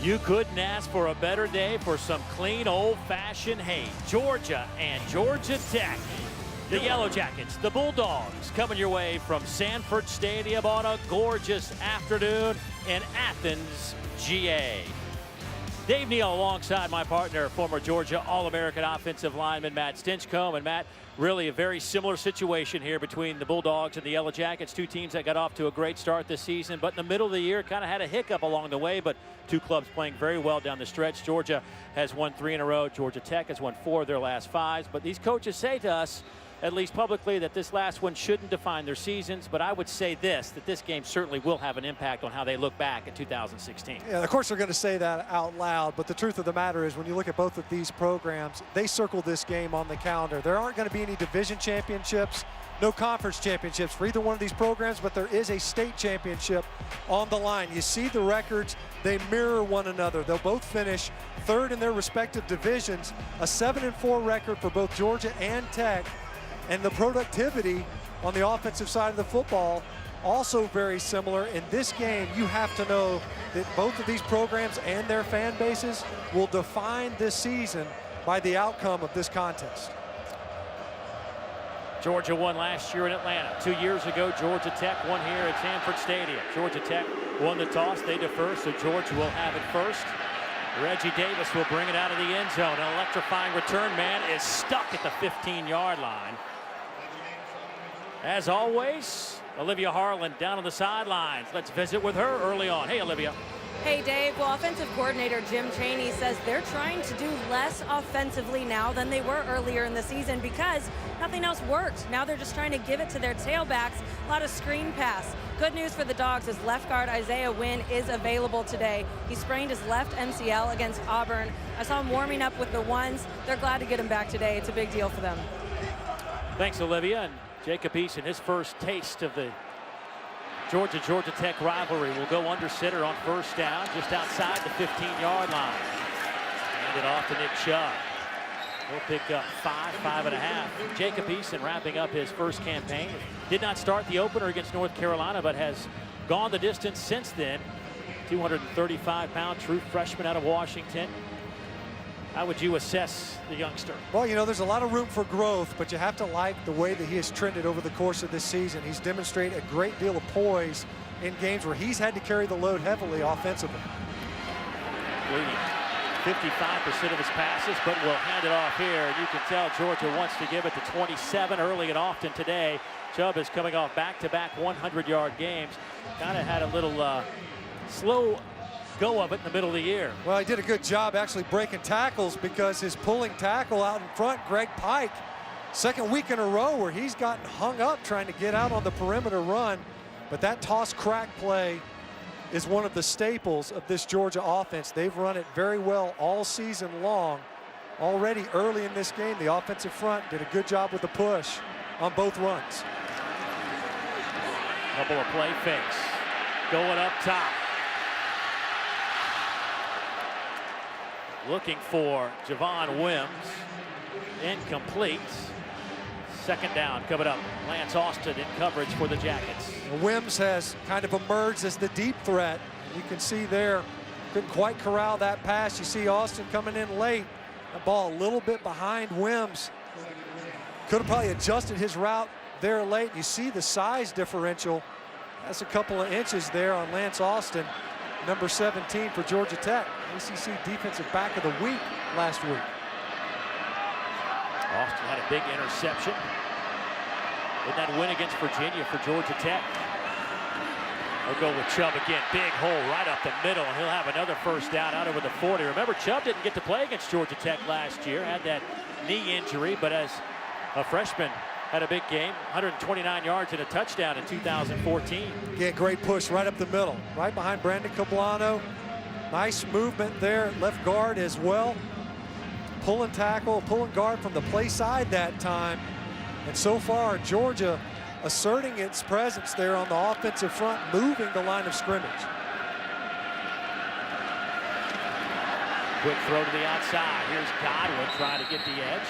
You couldn't ask for a better day for some clean, old-fashioned hate. Georgia and Georgia Tech. The Yellow Jackets, the Bulldogs, coming your way from Sanford Stadium on a gorgeous afternoon in Athens, GA. Dave Neal alongside my partner, former Georgia All-American offensive lineman Matt Stinchcomb. And Matt, really a very similar situation here between the Bulldogs and the Yellow Jackets, two teams that got off to a great start this season, but in the middle of the year kind of had a hiccup along the way, but two clubs playing very well down the stretch. Georgia has won 3 in a row. Georgia Tech has won 4 of their last 5. But these coaches say to us, at least publicly, that this last one shouldn't define their seasons. But I would say that this game certainly will have an impact on how they look back at 2016. Yeah, of course they're going to say that out loud, but the truth of the matter is when you look at both of these programs, they circle this game on the calendar. There aren't going to be any division championships, no conference championships for either one of these programs, but there is a state championship on the line. You see the records, they mirror one another. They'll both finish 3rd in their respective divisions, a 7-4 record for both Georgia and Tech. And the productivity on the offensive side of the football also very similar. In this game, you have to know that both of these programs and their fan bases will define this season by the outcome of this contest. Georgia won last year in Atlanta. 2 years ago, Georgia Tech won here at Sanford Stadium. Georgia Tech won the toss. They defer, so Georgia will have it first. Reggie Davis will bring it out of the end zone. An electrifying return man is stuck at the 15-yard line. As always, Olivia Harlan down on the sidelines. Let's visit with her early on. Hey, Olivia. Hey, Dave. Well, offensive coordinator Jim Chaney says they're trying to do less offensively now than they were earlier in the season because nothing else worked. Now they're just trying to give it to their tailbacks. A lot of screen pass. Good news for the Dogs is left guard Isaiah Wynn is available today. He sprained his left MCL against Auburn. I saw him warming up with the ones. They're glad to get him back today. It's a big deal for them. Thanks, Olivia. And Jacob Eason, his first taste of the Georgia Tech rivalry, will go under center on first down just outside the 15-yard line. Hand it off to Nick Chubb. He'll pick up 5.5. Jacob Eason wrapping up his first campaign. Did not start the opener against North Carolina, but has gone the distance since then. 235-pound true freshman out of Washington. How would you assess the youngster? Well, you know, there's a lot of room for growth, but you have to like the way that he has trended over the course of this season. He's demonstrated a great deal of poise in games where he's had to carry the load heavily offensively. Leading 55% of his passes, but will hand it off here. And you can tell Georgia wants to give it to 27 early and often today. Chubb is coming off back-to-back 100-yard games. Kind of had a little slow go of it in the middle of the year. Well, he did a good job actually breaking tackles because his pulling tackle out in front, Greg Pike, second week in a row where he's gotten hung up trying to get out on the perimeter run. But that toss crack play is one of the staples of this Georgia offense. They've run it very well all season long. Already early in this game, the offensive front did a good job with the push on both runs. Couple of play fakes going up top. Looking for Javon Wims. Incomplete. Second down coming up. Lance Austin in coverage for the Jackets. Wims has kind of emerged as the deep threat. You can see there, couldn't quite corral that pass. You see Austin coming in late. The ball a little bit behind Wims. Could have probably adjusted his route there late. You see the size differential. That's a couple of inches there on Lance Austin, number 17 for Georgia Tech. ACC Defensive Back of the Week last week. Austin had a big interception in that win against Virginia for Georgia Tech. We'll go with Chubb again. Big hole right up the middle, and he'll have another first down out over the 40. Remember, Chubb didn't get to play against Georgia Tech last year. Had that knee injury, but as a freshman, had a big game. 129 yards and a touchdown in 2014. Again, great push right up the middle. Right behind Brandon Cablano. Nice movement there. Left guard as well. Pulling tackle, pulling guard from the play side that time. And so far, Georgia asserting its presence there on the offensive front, moving the line of scrimmage. Quick throw to the outside. Here's Godwin trying to get the edge.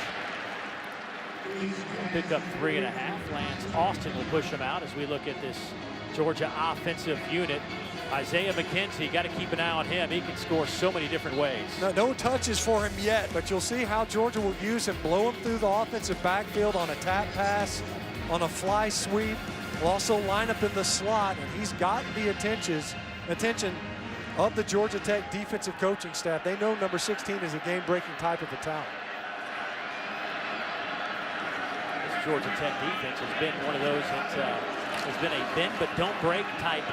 Pick up 3.5. Lance Austin will push him out as we look at this Georgia offensive unit. Isaiah McKenzie, got to keep an eye on him. He can score so many different ways. No touches for him yet, but you'll see how Georgia will use him, blow him through the offensive backfield on a tap pass, on a fly sweep. Will also line up in the slot, and he's gotten the attention of the Georgia Tech defensive coaching staff. They know number 16 is a game-breaking type of a talent. This Georgia Tech defense has been one of those that has been a bend but don't break type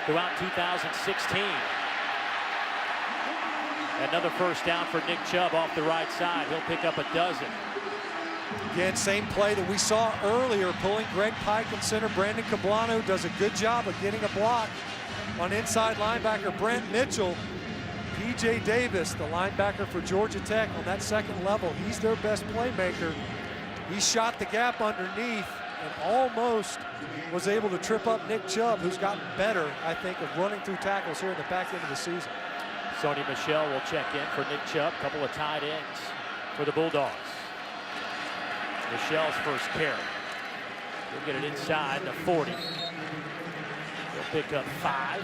throughout 2016. Another first down for Nick Chubb off the right side. He'll pick up a dozen. Again, same play that we saw earlier, pulling Greg Pike in center. Brandon Cablano does a good job of getting a block on inside linebacker Brent Mitchell. P.J. Davis, the linebacker for Georgia Tech on that second level, he's their best playmaker. He shot the gap underneath and almost was able to trip up Nick Chubb, who's gotten better, I think, of running through tackles here in the back end of the season. Sony Michel will check in for Nick Chubb. Couple of tight ends for the Bulldogs. Michel's first carry. He'll get it inside the 40. He'll pick up 5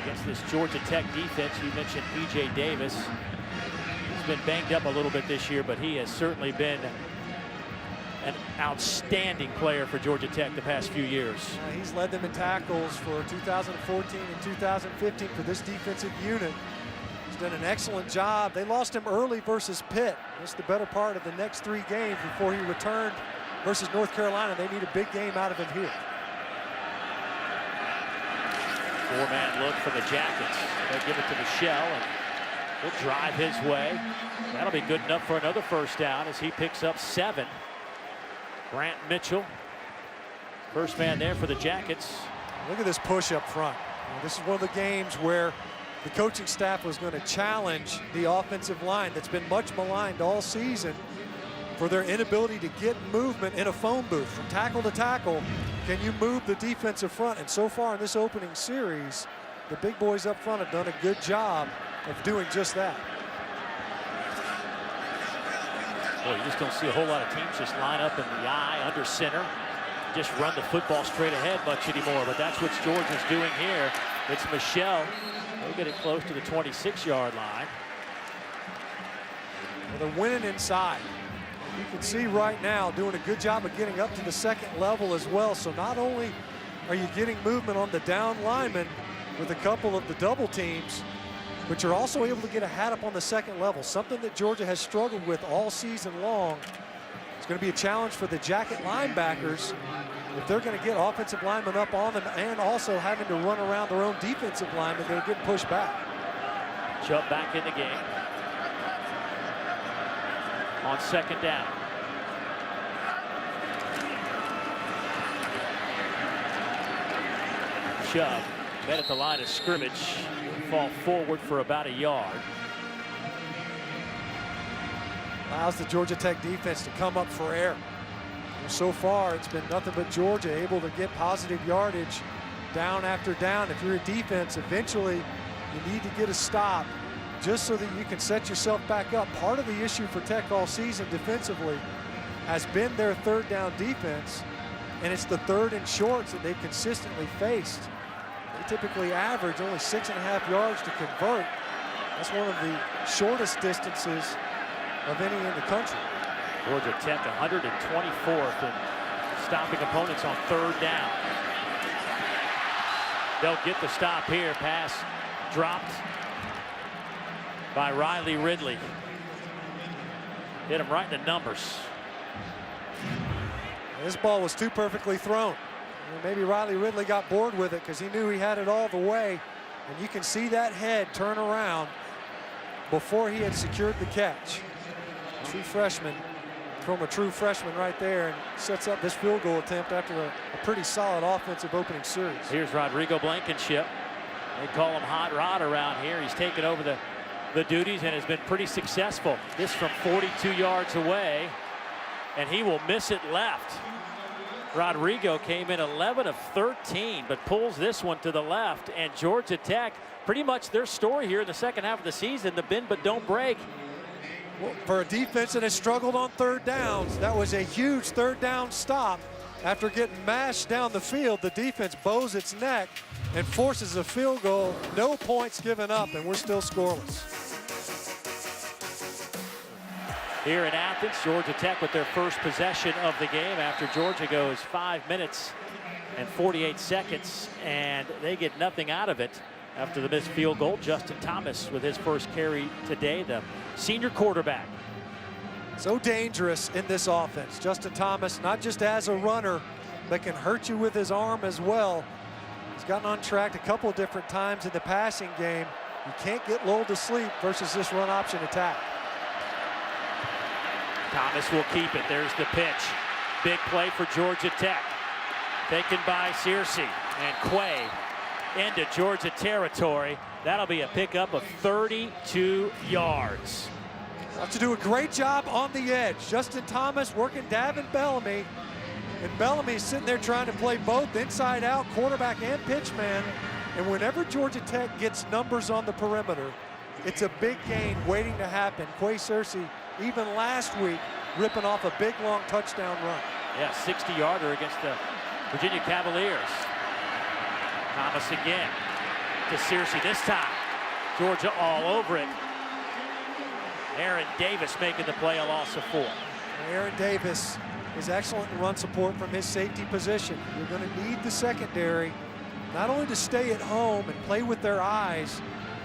against this Georgia Tech defense. You mentioned P.J. Davis. He's been banged up a little bit this year, but he has certainly been an outstanding player for Georgia Tech the past few years. He's led them in tackles for 2014 and 2015 for this defensive unit. He's done an excellent job. They lost him early versus Pitt. Missed the better part of the next 3 games before he returned versus North Carolina. They need a big game out of him here. 4-man look for the Jackets. They'll give it to Michel, and he'll drive his way. That'll be good enough for another first down as he picks up 7. Grant Mitchell, first man there for the Jackets. Look at this push up front. This is one of the games where the coaching staff was going to challenge the offensive line that's been much maligned all season for their inability to get movement in a phone booth from tackle to tackle. Can you move the defensive front? And so far in this opening series, the big boys up front have done a good job of doing just that. Boy, you just don't see a whole lot of teams just line up in the eye under center, just run the football straight ahead much anymore, but that's what Georgia's doing here. It's Michel. They'll get it close to the 26-yard line. Well, they're winning inside. You can see right now doing a good job of getting up to the second level as well. So not only are you getting movement on the down lineman with a couple of the double teams, but you're also able to get a hat up on the second level, something that Georgia has struggled with all season long. It's going to be a challenge for the Jacket linebackers if they're going to get offensive linemen up on them and also having to run around their own defensive linemen. They're getting pushed back. Chubb back in the game on second down. Chubb met at the line of scrimmage, fall forward for about a yard. Allows the Georgia Tech defense to come up for air. So far, it's been nothing but Georgia able to get positive yardage down after down. If you're a defense, eventually you need to get a stop just so that you can set yourself back up. Part of the issue for Tech all season defensively has been their third down defense, and it's the 3rd and shorts that they've consistently faced. They typically average only 6.5 yards to convert. That's one of the shortest distances of any in the country. Georgia Tech 124th in stopping opponents on 3rd down. They'll get the stop here. Pass dropped by Riley Ridley. Hit him right in the numbers. This ball was too perfectly thrown. Maybe Riley Ridley got bored with it because he knew he had it all the way. And you can see that head turn around before he had secured the catch. True freshman from a true freshman right there, and sets up this field goal attempt after a pretty solid offensive opening series. Here's Rodrigo Blankenship. They call him Hot Rod around here. He's taken over the duties and has been pretty successful. This from 42 yards away, and he will miss it left. Rodrigo came in 11 of 13, but pulls this one to the left, and Georgia Tech, pretty much their story here in the second half of the season, the bend but don't break. Well, for a defense that has struggled on 3rd downs, that was a huge 3rd down stop, After getting mashed down the field, the defense bows its neck and forces a field goal. No points given up, and we're still scoreless. Here in Athens, Georgia Tech with their first possession of the game after Georgia goes 5 minutes and 48 seconds, and they get nothing out of it after the missed field goal. Justin Thomas with his first carry today, the senior quarterback. So dangerous in this offense. Justin Thomas, not just as a runner, but can hurt you with his arm as well. He's gotten on track a couple of different times in the passing game. You can't get lulled to sleep versus this run option attack. Thomas will keep it. There's the pitch. Big play for Georgia Tech. Taken by Searcy, and Quay into Georgia territory. That'll be a pickup of 32 yards. Have to do a great job on the edge. Justin Thomas working Davin Bellamy. And Bellamy's sitting there trying to play both inside out, quarterback and pitchman. And whenever Georgia Tech gets numbers on the perimeter, it's a big gain waiting to happen. Quay Searcy, even last week, ripping off a big, long touchdown run. Yeah, 60-yarder against the Virginia Cavaliers. Thomas again to Searcy this time. Georgia all over it. Aaron Davis making the play, a loss of 4. Aaron Davis is excellent in run support from his safety position. You're going to need the secondary not only to stay at home and play with their eyes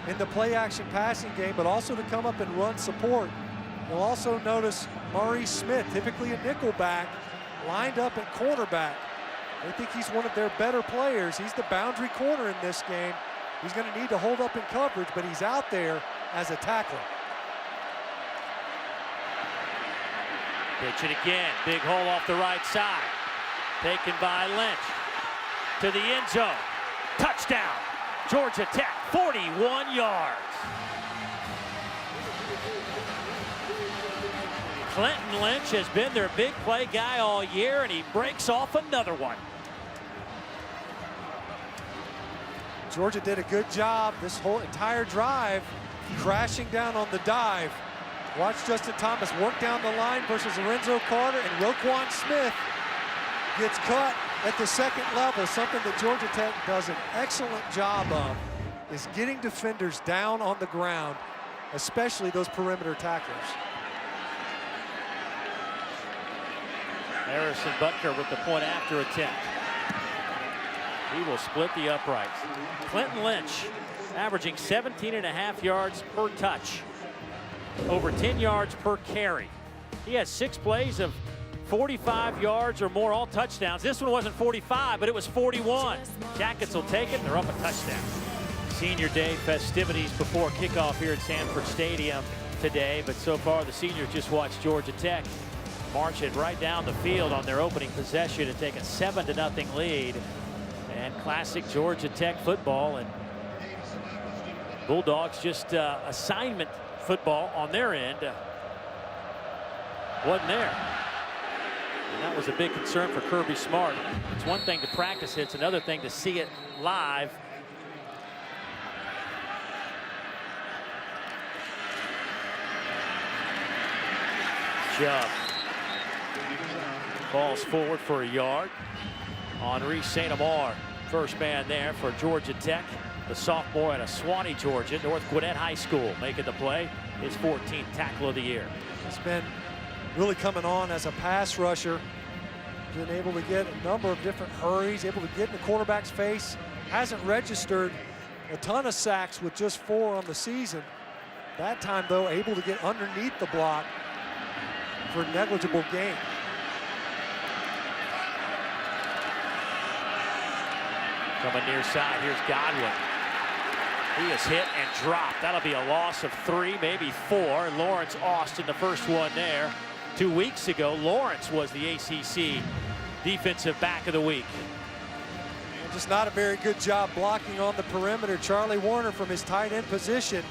in the play-action passing game, but also to come up and run support. You'll also notice Maurice Smith, typically a nickelback, lined up at cornerback. They think he's one of their better players. He's the boundary corner in this game. He's going to need to hold up in coverage, but he's out there as a tackler. Pitch it again. Big hole off the right side. Taken by Lynch. To the end zone. Touchdown. Georgia Tech, 41 yards. Clinton Lynch has been their big play guy all year, and he breaks off another one. Georgia did a good job this whole entire drive, crashing down on the dive. Watch Justin Thomas work down the line versus Lorenzo Carter, and Roquan Smith gets cut at the second level. Something that Georgia Tech does an excellent job of is getting defenders down on the ground, especially those perimeter tacklers. Harrison Butker with the point after attempt. He will split the uprights. Clinton Lynch averaging 17.5 yards per touch. Over 10 yards per carry. He has 6 plays of 45 yards or more, all touchdowns. This one wasn't 45, but it was 41. Jackets will take it, they're up a touchdown. Senior Day festivities before kickoff here at Sanford Stadium today, but so far the seniors just watched Georgia Tech march it right down the field on their opening possession and take a 7-0 lead. And classic Georgia Tech football, and Bulldogs just assignment football on their end wasn't there. And that was a big concern for Kirby Smart. It's one thing to practice it, it's another thing to see it live. Chubb falls forward for a yard. Henri St. Amar, first man there for Georgia Tech. The sophomore out of Swanee, Georgia, North Gwinnett High School, making the play. His 14th tackle of the year. He's been really coming on as a pass rusher. Been able to get a number of different hurries, able to get in the quarterback's face. Hasn't registered a ton of sacks with just 4 on the season. That time, though, able to get underneath the block for negligible gain. Coming near side, here's Godwin. He is hit and dropped. That'll be a loss of 3, maybe 4. Lawrence Austin, the first one there. 2 weeks ago, Lawrence was the ACC Defensive Back of the Week. And just not a very good job blocking on the perimeter. Charlie Warner from his tight end position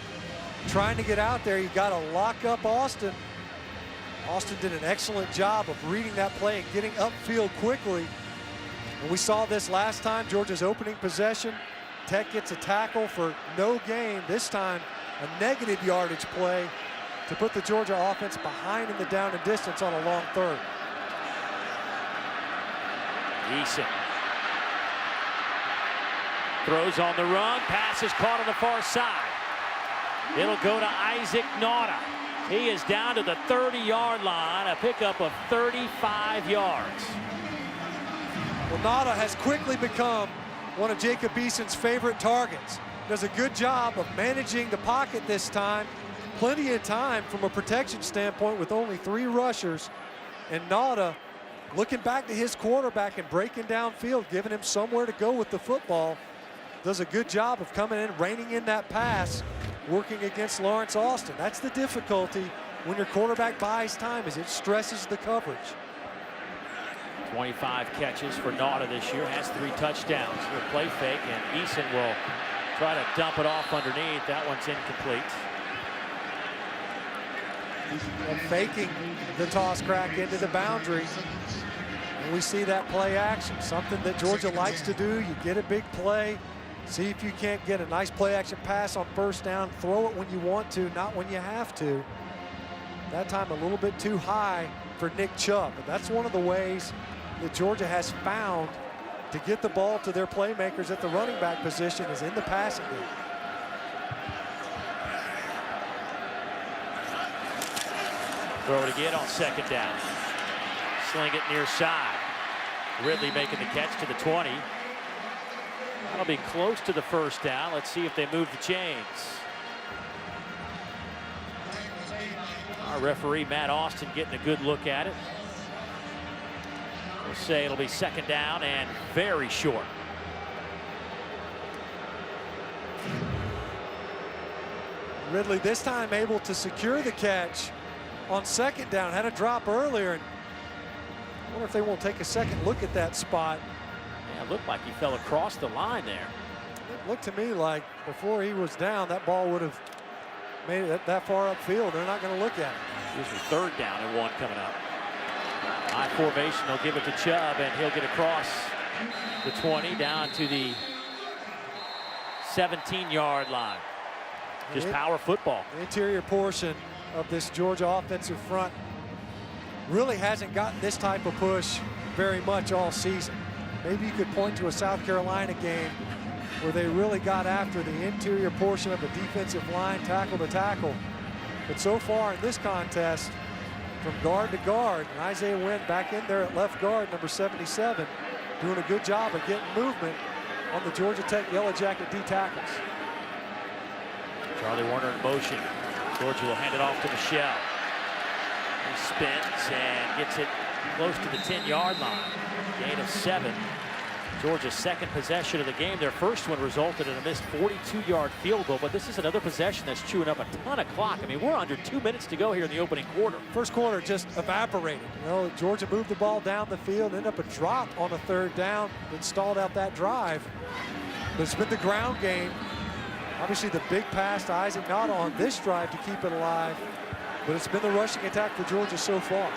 trying to get out there. You got to lock up Austin. Austin did an excellent job of reading that play and getting upfield quickly. And we saw this last time, Georgia's opening possession. Tech gets a tackle for no gain. This time, a negative yardage play to put the Georgia offense behind in the down and distance on a long third. Eason throws on the run. Pass is caught on the far side. It'll go to Isaac Nauta. He is down to the 30-yard line. A pickup of 35 yards. Well, Nauta has quickly become one of Jacob Eason's favorite targets. Does a good job of managing the pocket this time. Plenty of time from a protection standpoint with only 3 rushers. And Nauta looking back to his quarterback and breaking downfield, giving him somewhere to go with the football. Does a good job of coming in, reining in that pass, working against Lawrence Austin. That's the difficulty when your quarterback buys time, is it stresses the coverage. 25 catches for Nauta this year, has 3 touchdowns. He'll play fake, and Eason will try to dump it off underneath. That one's incomplete. And faking the toss crack into the boundary. And we see that play action, something that Georgia likes to do. You get a big play, see if you can't get a nice play action pass on first down, throw it when you want to, not when you have to. That time a little bit too high for Nick Chubb. But that's one of the ways that Georgia has found to get the ball to their playmakers at the running back position is in the passing game. Throw it again on second down. Sling it near side. Ridley making the catch to the 20. That'll be close to the first down. Let's see if they move the chains. Our referee, Matt Austin, getting a good look at it. We'll say it'll be second down and very short. Ridley this time able to secure the catch on second down. Had a drop earlier. And I wonder if they won't take a second look at that spot. Yeah, it looked like he fell across the line there. It looked to me like before he was down, that ball would have made it that far upfield. They're not going to look at it. Here's the third down and 1 coming up. High formation, they'll give it to Chubb, and he'll get across the 20 down to the 17-yard line. Just power football. The interior portion of this Georgia offensive front really hasn't gotten this type of push very much all season. Maybe you could point to a South Carolina game where they really got after the interior portion of the defensive line, tackle to tackle. But so far in this contest, from guard to guard, and Isaiah Wynn back in there at left guard, number 77, doing a good job of getting movement on the Georgia Tech Yellow Jacket D tackles. Charlie Warner in motion. Georgia will hand it off to Michelle. He spins and gets it close to the 10-yard line. Gain of 7. Georgia's second possession of the game. Their first one resulted in a missed 42-yard field goal, but this is another possession that's chewing up a ton of clock. I mean, we're under 2 minutes to go here in the opening quarter. First quarter just evaporated. You know, Georgia moved the ball down the field, ended up a drop on a third down that stalled out that drive. But it's been the ground game. Obviously the big pass to Isaac Nauta on this drive to keep it alive. But it's been the rushing attack for Georgia so far.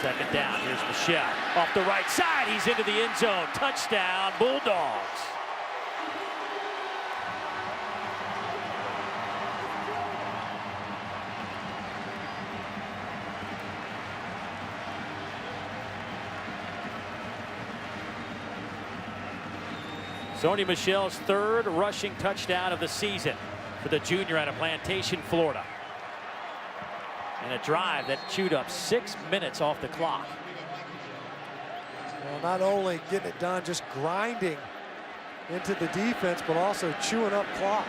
Second down, here's Michelle. Off the right side, he's into the end zone. Touchdown, Bulldogs. Sony Michel's third rushing touchdown of the season for the junior out of Plantation, Florida. And a drive that chewed up 6 minutes off the clock. Well, not only getting it done, just grinding into the defense, but also chewing up clock.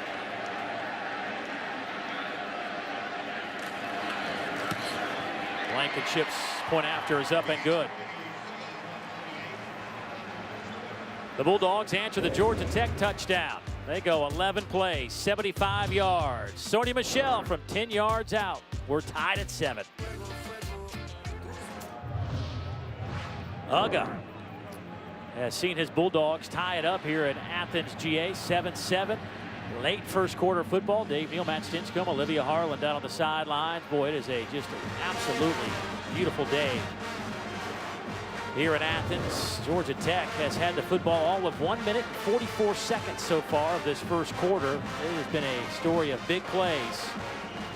Blankenship's point after is up and good. The Bulldogs answer the Georgia Tech touchdown. They go 11 plays, 75 yards. Sony Michel from 10 yards out. We're tied at 7. Uga has seen his Bulldogs tie it up here in Athens, GA, 7-7. Late first quarter football. Dave Neal, Matt Stinscombe, Olivia Harlan down on the sidelines. Boy, it is just an absolutely beautiful day here in Athens. Georgia Tech has had the football all of 1 minute and 44 seconds so far of this first quarter. It has been a story of big plays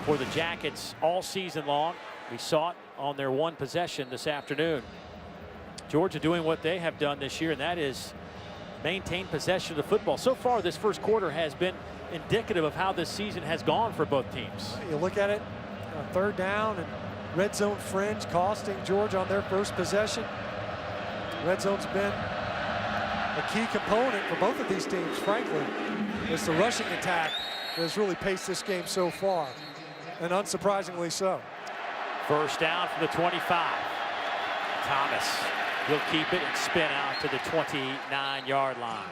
for the Jackets all season long. We saw it on their one possession this afternoon. Georgia doing what they have done this year, and that is maintain possession of the football. So far, this first quarter has been indicative of how this season has gone for both teams. You look at it, third down and red zone fringe costing Georgia on their first possession. Red zone's been a key component for both of these teams, frankly. It's the rushing attack that has really paced this game so far, and unsurprisingly so. First down from the 25. Thomas, he'll keep it and spin out to the 29-yard line.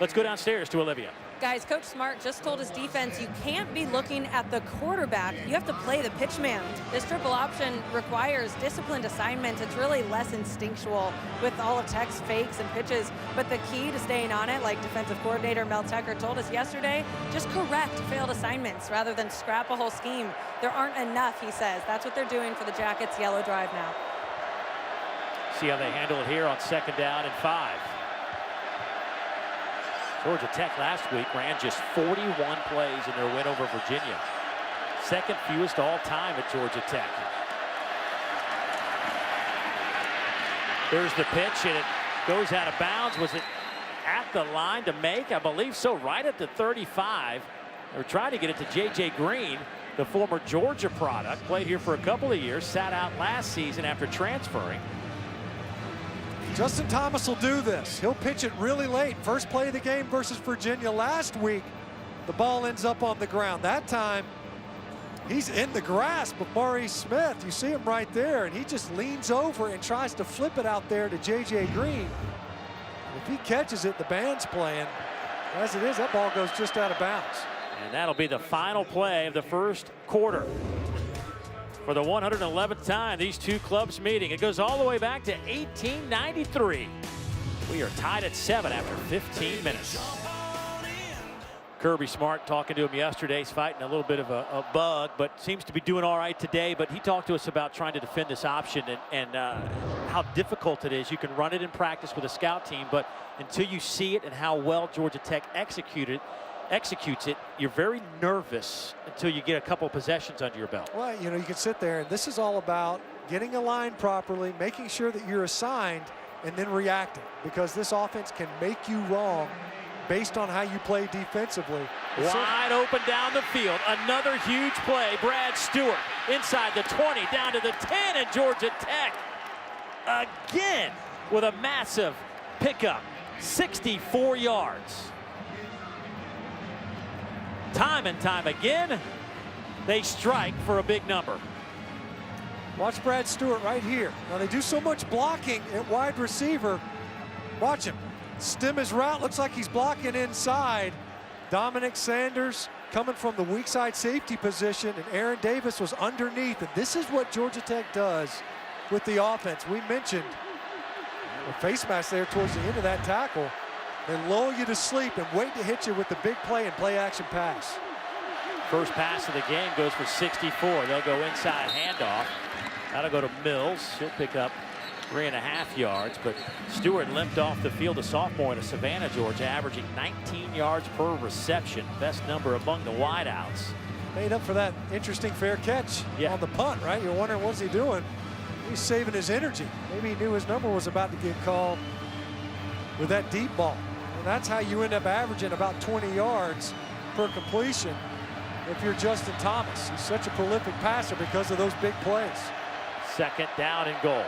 Let's go downstairs to Olivia. Guys, Coach Smart just told his defense you can't be looking at the quarterback. You have to play the pitch man. This triple option requires disciplined assignments. It's really less instinctual with all of Tech's fakes and pitches. But the key to staying on it, like defensive coordinator Mel Tucker told us yesterday, just correct failed assignments rather than scrap a whole scheme. There aren't enough, he says. That's what they're doing for the Jackets' yellow drive now. See how they handle it here on 2nd down and 5. Georgia Tech last week ran just 41 plays in their win over Virginia. Second fewest all time at Georgia Tech. There's the pitch, and it goes out of bounds. Was it at the line to make? I believe so, right at the 35. They're trying to get it to J.J. Green, the former Georgia product. Played here for a couple of years, sat out last season after transferring. Justin Thomas will do this. He'll pitch it really late. First play of the game versus Virginia last week. The ball ends up on the ground. That time, he's in the grasp of Maurice Smith. You see him right there, and he just leans over and tries to flip it out there to J.J. Green. And if he catches it, the band's playing. As it is, that ball goes just out of bounds. And that'll be the final play of the first quarter. For the 111th time, these two clubs meeting. It goes all the way back to 1893. We are tied at 7 after 15 minutes. Kirby Smart talking to him yesterday. He's fighting a little bit of a bug, but seems to be doing all right today. But he talked to us about trying to defend this option and how difficult it is. You can run it in practice with a scout team, but until you see it and how well Georgia Tech executes it, you're very nervous until you get a couple possessions under your belt. Well, you know, you can sit there, and this is all about getting aligned properly, making sure that you're assigned, and then reacting, because this offense can make you wrong based on how you play defensively. Wide open down the field. Another huge play. Brad Stewart inside the 20, down to the 10, and Georgia Tech again with a massive pickup. 64 yards. Time and time again, they strike for a big number. Watch Brad Stewart right here. Now, they do so much blocking at wide receiver. Watch him stem his route. Looks like he's blocking inside. Dominic Sanders coming from the weak side safety position, and Aaron Davis was underneath. And this is what Georgia Tech does with the offense. We mentioned the face mask there towards the end of that tackle. They lull you to sleep and wait to hit you with the big play and play action pass. First pass of the game goes for 64. They'll go inside handoff. That'll go to Mills. He'll pick up 3.5 yards, but Stewart limped off the field, a sophomore in Savannah, Georgia, averaging 19 yards per reception. Best number among the wideouts. Made up for that interesting fair catch on the punt, right? You're wondering, what's he doing? He's saving his energy. Maybe he knew his number was about to get called with that deep ball. And that's how you end up averaging about 20 yards per completion if you're Justin Thomas. He's such a prolific passer because of those big plays. 2nd down and goal.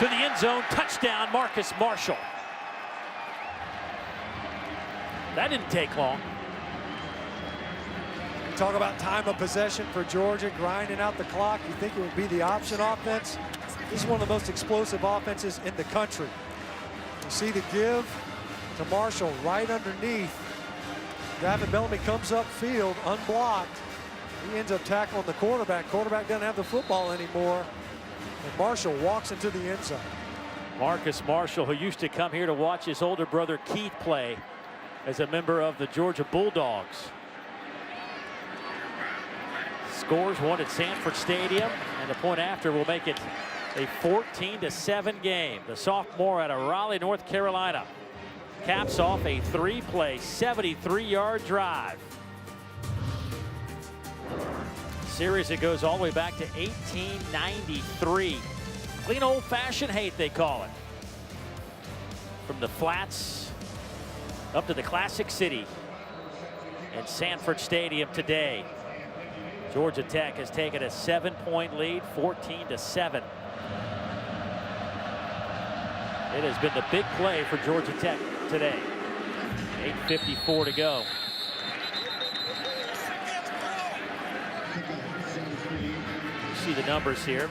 To the end zone, touchdown, Marcus Marshall. That didn't take long. You talk about time of possession for Georgia, grinding out the clock. You think it would be the option offense? This is one of the most explosive offenses in the country. You see the give to Marshall right underneath. Gavin Bellamy comes upfield, unblocked. He ends up tackling the quarterback. Quarterback doesn't have the football anymore. And Marshall walks into the end zone. Marcus Marshall, who used to come here to watch his older brother Keith play as a member of the Georgia Bulldogs. Scores one at Sanford Stadium, and the point after will make it a 14-7 game. The sophomore out of Raleigh, North Carolina, caps off a 3-play, 73-yard drive. series that goes all the way back to 1893. Clean old-fashioned hate, they call it. From the flats up to the Classic City in Sanford Stadium today. Georgia Tech has taken a 7-point lead, 14-7. It has been the big play for Georgia Tech today. 8:54 to go. You see the numbers here.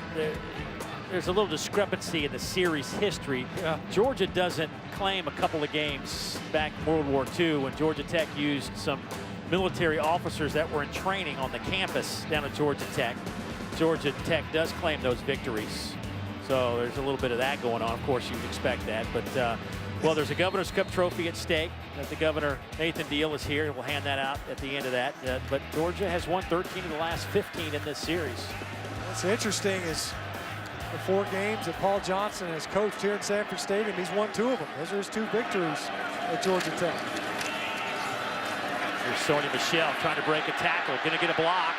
There's a little discrepancy in the series history. Yeah. Georgia doesn't claim a couple of games back in World War II when Georgia Tech used some military officers that were in training on the campus down at Georgia Tech. Georgia Tech does claim those victories. So there's a little bit of that going on. Of course, you'd expect that. But, well, there's a Governor's Cup trophy at stake. The governor, Nathan Deal, is here. We'll hand that out at the end of that. But Georgia has won 13 of the last 15 in this series. What's interesting is the 4 games that Paul Johnson has coached here in Sanford Stadium, he's won 2 of them. Those are his 2 victories at Georgia Tech. Here's Sony Michel trying to break a tackle, going to get a block.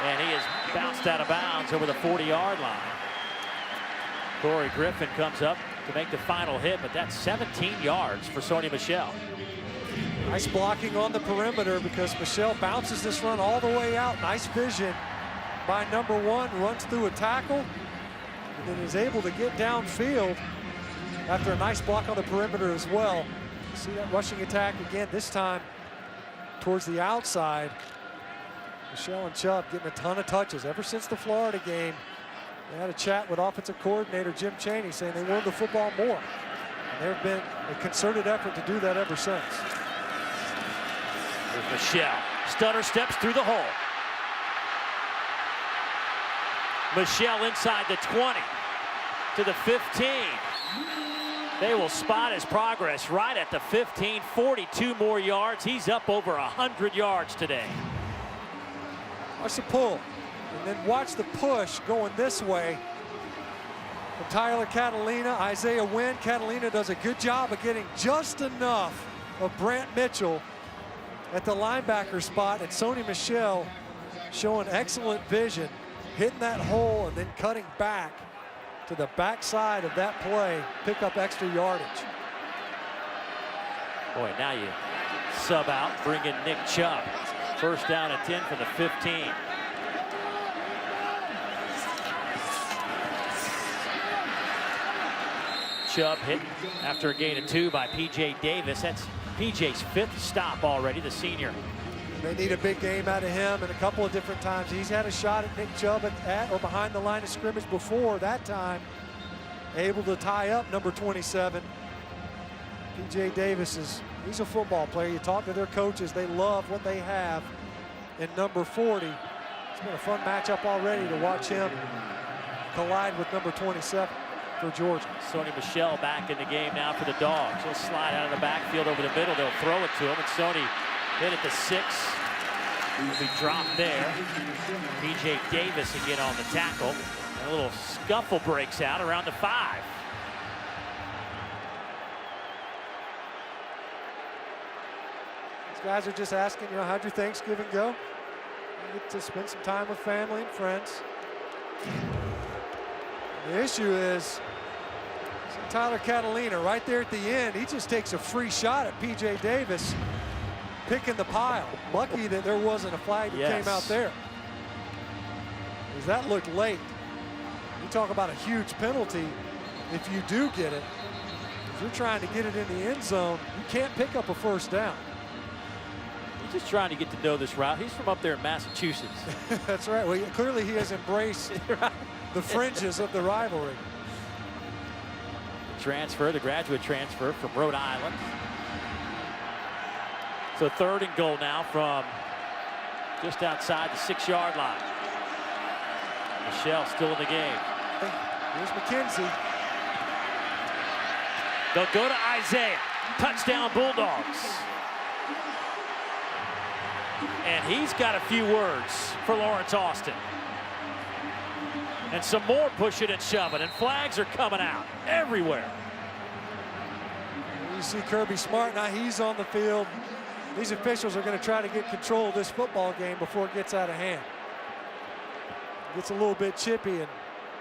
And he is bounced out of bounds over the 40-yard line. Corey Griffin comes up to make the final hit, but that's 17 yards for Sony Michel. Nice blocking on the perimeter because Michel bounces this run all the way out. Nice vision by number 1, runs through a tackle, and then is able to get downfield after a nice block on the perimeter as well. See that rushing attack again, this time towards the outside. Michel and Chubb getting a ton of touches ever since the Florida game. They had a chat with offensive coordinator Jim Chaney saying they wanted the football more. And there have been a concerted effort to do that ever since. There's Michel. Stutter steps through the hole. Michel inside the 20 to the 15. They will spot his progress right at the 15, 42 more yards. He's up over 100 yards today. Watch the pull, and then watch the push going this way from Tyler Catalina, Isaiah Wynn. Catalina does a good job of getting just enough of Brant Mitchell at the linebacker spot, and Sony Michel showing excellent vision, hitting that hole and then cutting back to the backside of that play, pick up extra yardage. Boy, now you sub out, bring in Nick Chubb. First down and 10 for the 15. Chubb hit after a gain of 2 by P.J. Davis. That's P.J.'s 5th stop already, the senior. They need a big game out of him, and a couple of different times he's had a shot at Nick Chubb at or behind the line of scrimmage before. That time able to tie up number 27. P.J. Davis he's a football player. You talk to their coaches, they love what they have in number 40. It's been a fun matchup already to watch him collide with number 27 for Georgia. Sony Michel back in the game now for the Dogs. He'll slide out of the backfield over the middle. They'll throw it to him, and Sony hit at the 6. He'll be dropped there. P.J. Davis again on the tackle. And a little scuffle breaks out around the 5. These guys are just asking, how'd your Thanksgiving go? You get to spend some time with family and friends. The issue is Tyler Catalina right there at the end. He just takes a free shot at P.J. Davis, picking the pile. Lucky that there wasn't a flag that came out there, because that looked late. You talk about a huge penalty if you do get it. If you're trying to get it in the end zone, you can't pick up a first down. He's just trying to get to know this route. He's from up there in Massachusetts. That's right. Well, clearly he has embraced the fringes of the rivalry. The graduate transfer from Rhode Island. So 3rd and goal now from just outside the 6-yard line. Michel still in the game. Here's McKenzie. They'll go to Isaiah. Touchdown Bulldogs. And he's got a few words for Lawrence Austin. And some more pushing and shoving, and flags are coming out everywhere. You see Kirby Smart, now he's on the field. These officials are going to try to get control of this football game before it gets out of hand. gets a little bit chippy, and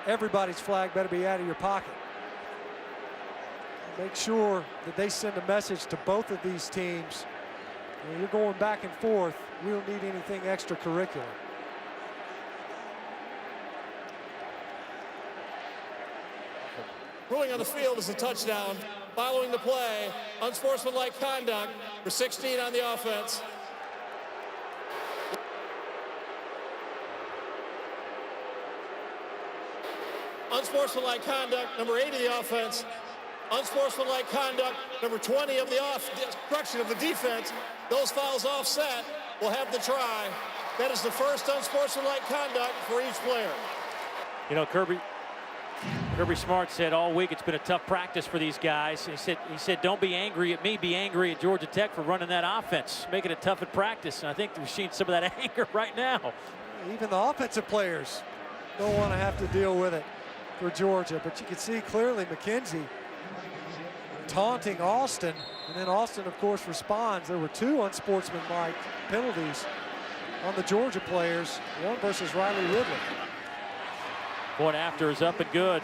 everybody's flag better be out of your pocket. Make sure that they send a message to both of these teams. When you're going back and forth, we don't need anything extracurricular. Ruling on the field is a touchdown. Following the play, unsportsmanlike conduct for 16 on the offense. Unsportsmanlike conduct, number 8 of the offense. Unsportsmanlike conduct, number 20 of the destruction of the defense. Those fouls offset will have the try. That is the first unsportsmanlike conduct for each player. You know, Kirby Smart said all week it's been a tough practice for these guys. He said don't be angry at me, be angry at Georgia Tech for running that offense, making it tough at practice. And I think we're seeing some of that anger right now. Even the offensive players don't want to have to deal with it for Georgia. But you can see clearly McKenzie taunting Austin, and then Austin, of course, responds. There were 2 unsportsmanlike penalties on the Georgia players, one versus Riley Ridley. Point after is up and good.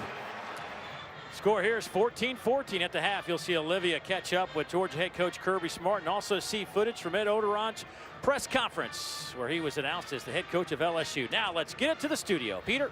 Score here is 14-14 at the half. You'll see Olivia catch up with Georgia head coach Kirby Smart, and also see footage from Ed Oderon's press conference where he was announced as the head coach of LSU. Now let's get it to the studio. Peter.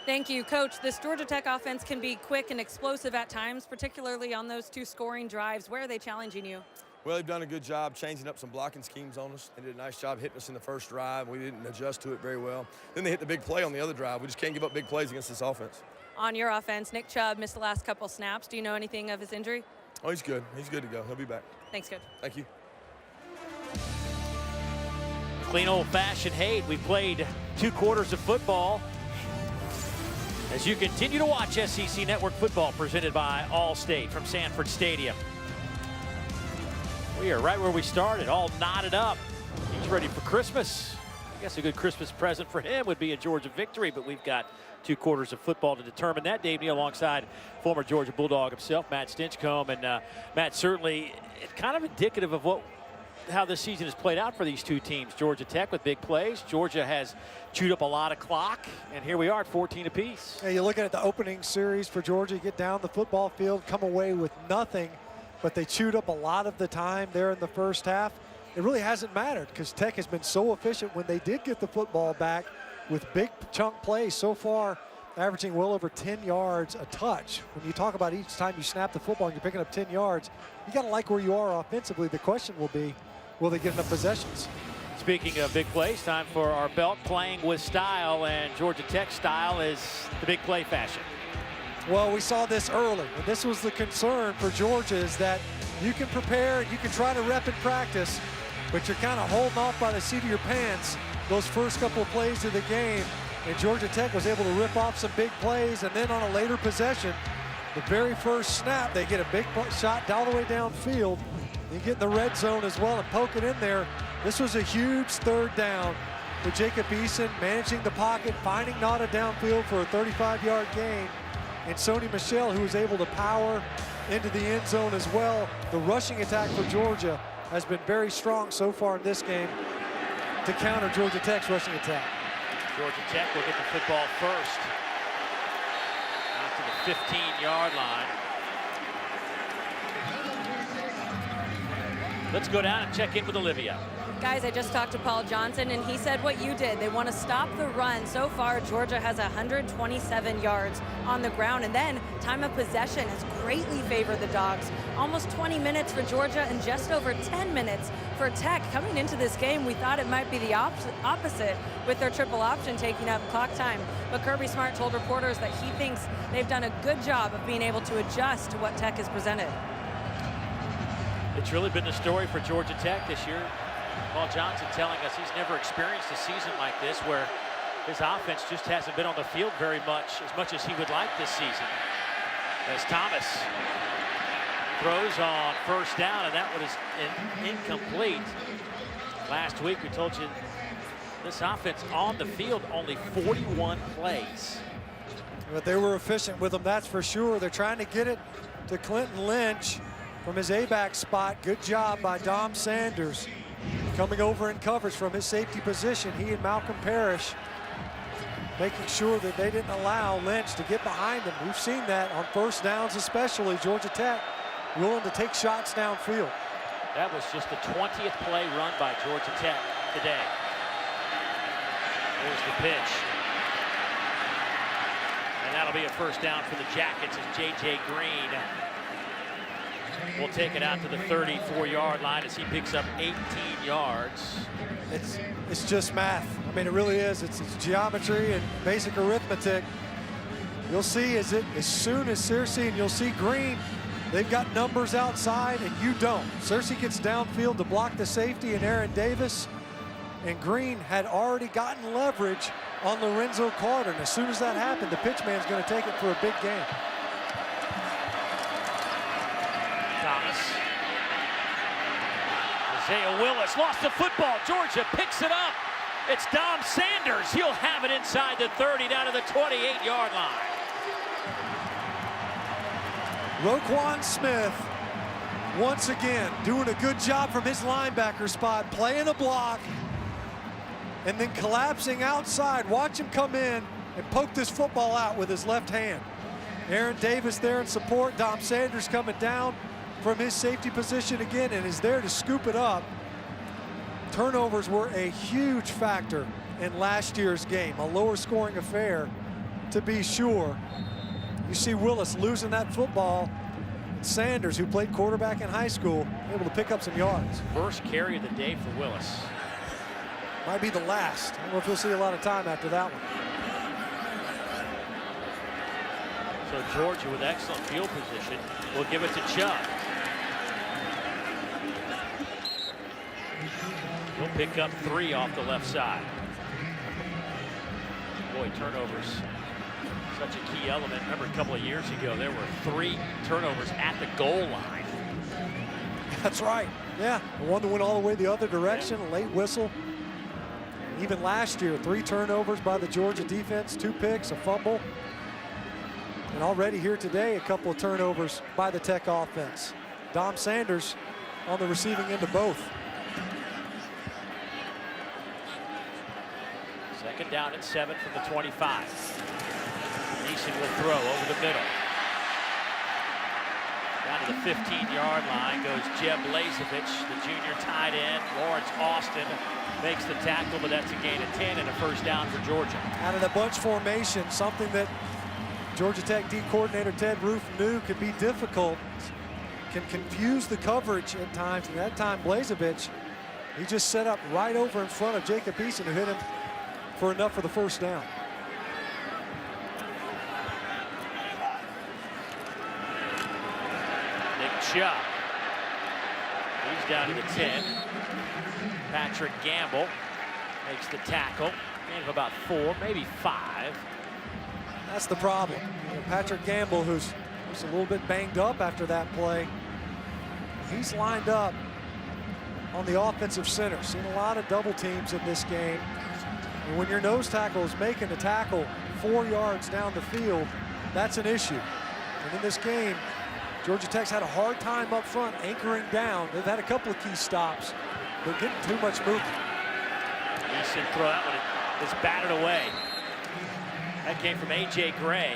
Thank you, Coach. This Georgia Tech offense can be quick and explosive at times, particularly on those 2 scoring drives. Where are they challenging you? Well, they've done a good job changing up some blocking schemes on us. They did a nice job hitting us in the first drive. We didn't adjust to it very well. Then they hit the big play on the other drive. We just can't give up big plays against this offense. On your offense, Nick Chubb missed the last couple snaps. Do you know anything of his injury? Oh, he's good. He's good to go. He'll be back. Thanks, Coach. Thank you. Clean old-fashioned hate. We played 2 quarters of football as you continue to watch SEC Network football presented by Allstate from Sanford Stadium. We are right where we started, all knotted up. He's ready for Christmas. I guess a good Christmas present for him would be a Georgia victory, but we've got 2 quarters of football to determine that. Dave Neal alongside former Georgia Bulldog himself, Matt Stinchcomb. And Matt, certainly kind of indicative of how this season has played out for these 2 teams. Georgia Tech with big plays. Georgia has chewed up a lot of clock, and here we are at 14 apiece. Yeah, you're looking at the opening series for Georgia. You get down the football field, come away with nothing, but they chewed up a lot of the time there in the first half. It really hasn't mattered because Tech has been so efficient when they did get the football back with big chunk plays so far, averaging well over 10 yards a touch. When you talk about each time you snap the football and you're picking up 10 yards, you got to like where you are offensively. The question will be, will they get enough possessions? Speaking of big plays, time for our belt playing with style, and Georgia Tech style is the big play fashion. Well, we saw this early, and this was the concern for Georgia, is that you can prepare, you can try to rep in practice, but you're kind of holding off by the seat of your pants those first couple of plays of the game. And Georgia Tech was able to rip off some big plays, and then on a later possession, the very first snap, they get a big shot all the way downfield. You get in the red zone as well and poke it in there. This was a huge 3rd down for Jacob Eason, managing the pocket, finding Nada downfield for a 35-yard gain. And Sony Michel, who was able to power into the end zone as well. The rushing attack for Georgia has been very strong so far in this game to counter Georgia Tech's rushing attack. Georgia Tech will get the football first. Out to the 15-yard line. Let's go down and check in with Olivia. Guys, I just talked to Paul Johnson, and he said what you did. They want to stop the run. So far, Georgia has 127 yards on the ground, and then time of possession has greatly favored the Dogs. Almost 20 minutes for Georgia and just over 10 minutes for Tech. Coming into this game, we thought it might be the opposite with their triple option taking up clock time. But Kirby Smart told reporters that he thinks they've done a good job of being able to adjust to what Tech has presented. It's really been the story for Georgia Tech this year. Paul Johnson telling us he's never experienced a season like this where his offense just hasn't been on the field very much as he would like this season. As Thomas throws on first down, and that one is incomplete. Last week we told you this offense on the field only 41 plays. But they were efficient with them, that's for sure. They're trying to get it to Clinton Lynch from his A-back spot. Good job by Dom Sanders. Coming over in coverage from his safety position, he and Malcolm Parrish. making sure that they didn't allow Lynch to get behind them. We've seen that on first downs especially. Georgia Tech willing to take shots downfield. That was just the 20th play run by Georgia Tech today. Here's the pitch. And that'll be a first down for the Jackets as J.J. Green will take it out to the 34-yard line as he picks up 18 yards. It's just math. I mean, it really is. It's geometry and basic arithmetic. You'll see as soon as Searcy and you'll see Green, they've got numbers outside and you don't. Searcy gets downfield to block the safety and Aaron Davis, and Green had already gotten leverage on Lorenzo Carter. And as soon as that happened, the pitch man's going to take it for a big gain. Thomas. Isaiah Willis lost the football. Georgia picks it up. It's Dom Sanders. He'll have it inside the 30 down to the 28-yard line. Roquan Smith, once again, doing a good job from his linebacker spot, playing a block, and then collapsing outside. Watch him come in and poke this football out with his left hand. Aaron Davis there in support. Dom Sanders coming down from his safety position again and is there to scoop it up. Turnovers were a huge factor in last year's game, a lower scoring affair to be sure. You see Willis losing that football. Sanders, who played quarterback in high school, able to pick up some yards. First carry of the day for Willis. Might be the last. I don't know if you'll see a lot of time after that one. So Georgia with excellent field position will give it to Chubb. He'll pick up 3 off the left side. Boy, turnovers, such a key element. Remember a couple of years ago, there were 3 turnovers at the goal line. That's right. Yeah, one that went all the way the other direction, a late whistle. Even last year, 3 turnovers by the Georgia defense, 2 picks, a fumble. And already here today, a couple of turnovers by the Tech offense. Dom Sanders on the receiving end of both. Second down at 7 from the 25. Neeson will throw over the middle. Down to the 15-yard line goes Jeb Blazevich, the junior tight end. Lawrence Austin makes the tackle, but that's a gain of 10 and a first down for Georgia. Out of the bunch formation, something that Georgia Tech D coordinator Ted Roof knew could be difficult, can confuse the coverage at times. And that time, Blazevich, he just set up right over in front of Jacob Eason, who hit him for enough for the first down. Nick Chubb. He's down to the 10. Patrick Gamble makes the tackle. Gain of about 4, maybe 5. That's the problem. You know, Patrick Gamble, who's a little bit banged up after that play, he's lined up on the offensive center. Seen a lot of double teams in this game. And when your nose tackle is making a tackle 4 yards down the field, that's an issue. And in this game, Georgia Tech's had a hard time up front anchoring down. They've had a couple of key stops, but getting too much movement. Easton throw that one is batted away. That came from A.J. Gray,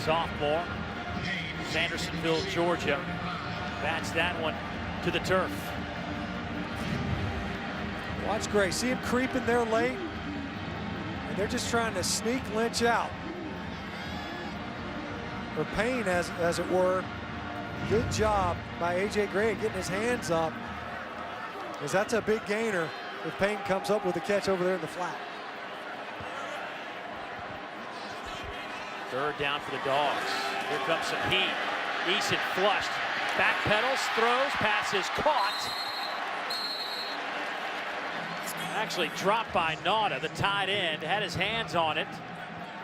sophomore, Sandersonville, Georgia. Bats that one to the turf. Watch Gray, see him creeping there late, and they're just trying to sneak Lynch out. Or Payne, as it were. Good job by A.J. Gray getting his hands up, because that's a big gainer if Payne comes up with a catch over there in the flat. Third down for the Dogs. Here comes some heat. Eason flushed. Back pedals, throws, passes caught. Actually dropped by Nauta, the tight end. Had his hands on it.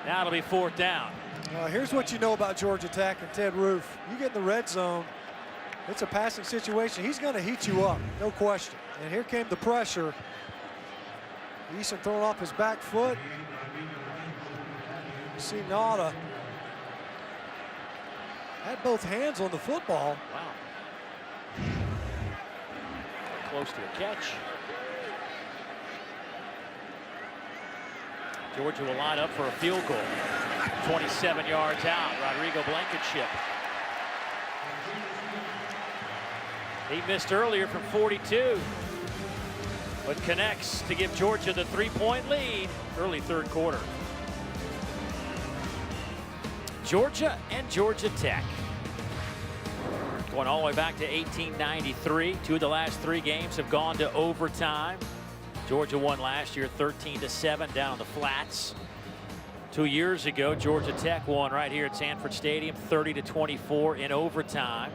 Now it'll be 4th down. Here's what you know about Georgia Tech and Ted Roof. You get in the red zone, it's a passing situation. He's going to heat you up, no question. And here came the pressure. Eason throwing off his back foot. You see Nauta had both hands on the football. Wow. Close to a catch. Georgia will line up for a field goal. 27 yards out. Rodrigo Blankenship. He missed earlier from 42, but connects to give Georgia the 3-point lead early third quarter. Georgia and Georgia Tech. Going all the way back to 1893. 2 of the last 3 games have gone to overtime. Georgia won last year 13-7 down on the flats. 2 years ago, Georgia Tech won right here at Sanford Stadium 30-24 in overtime.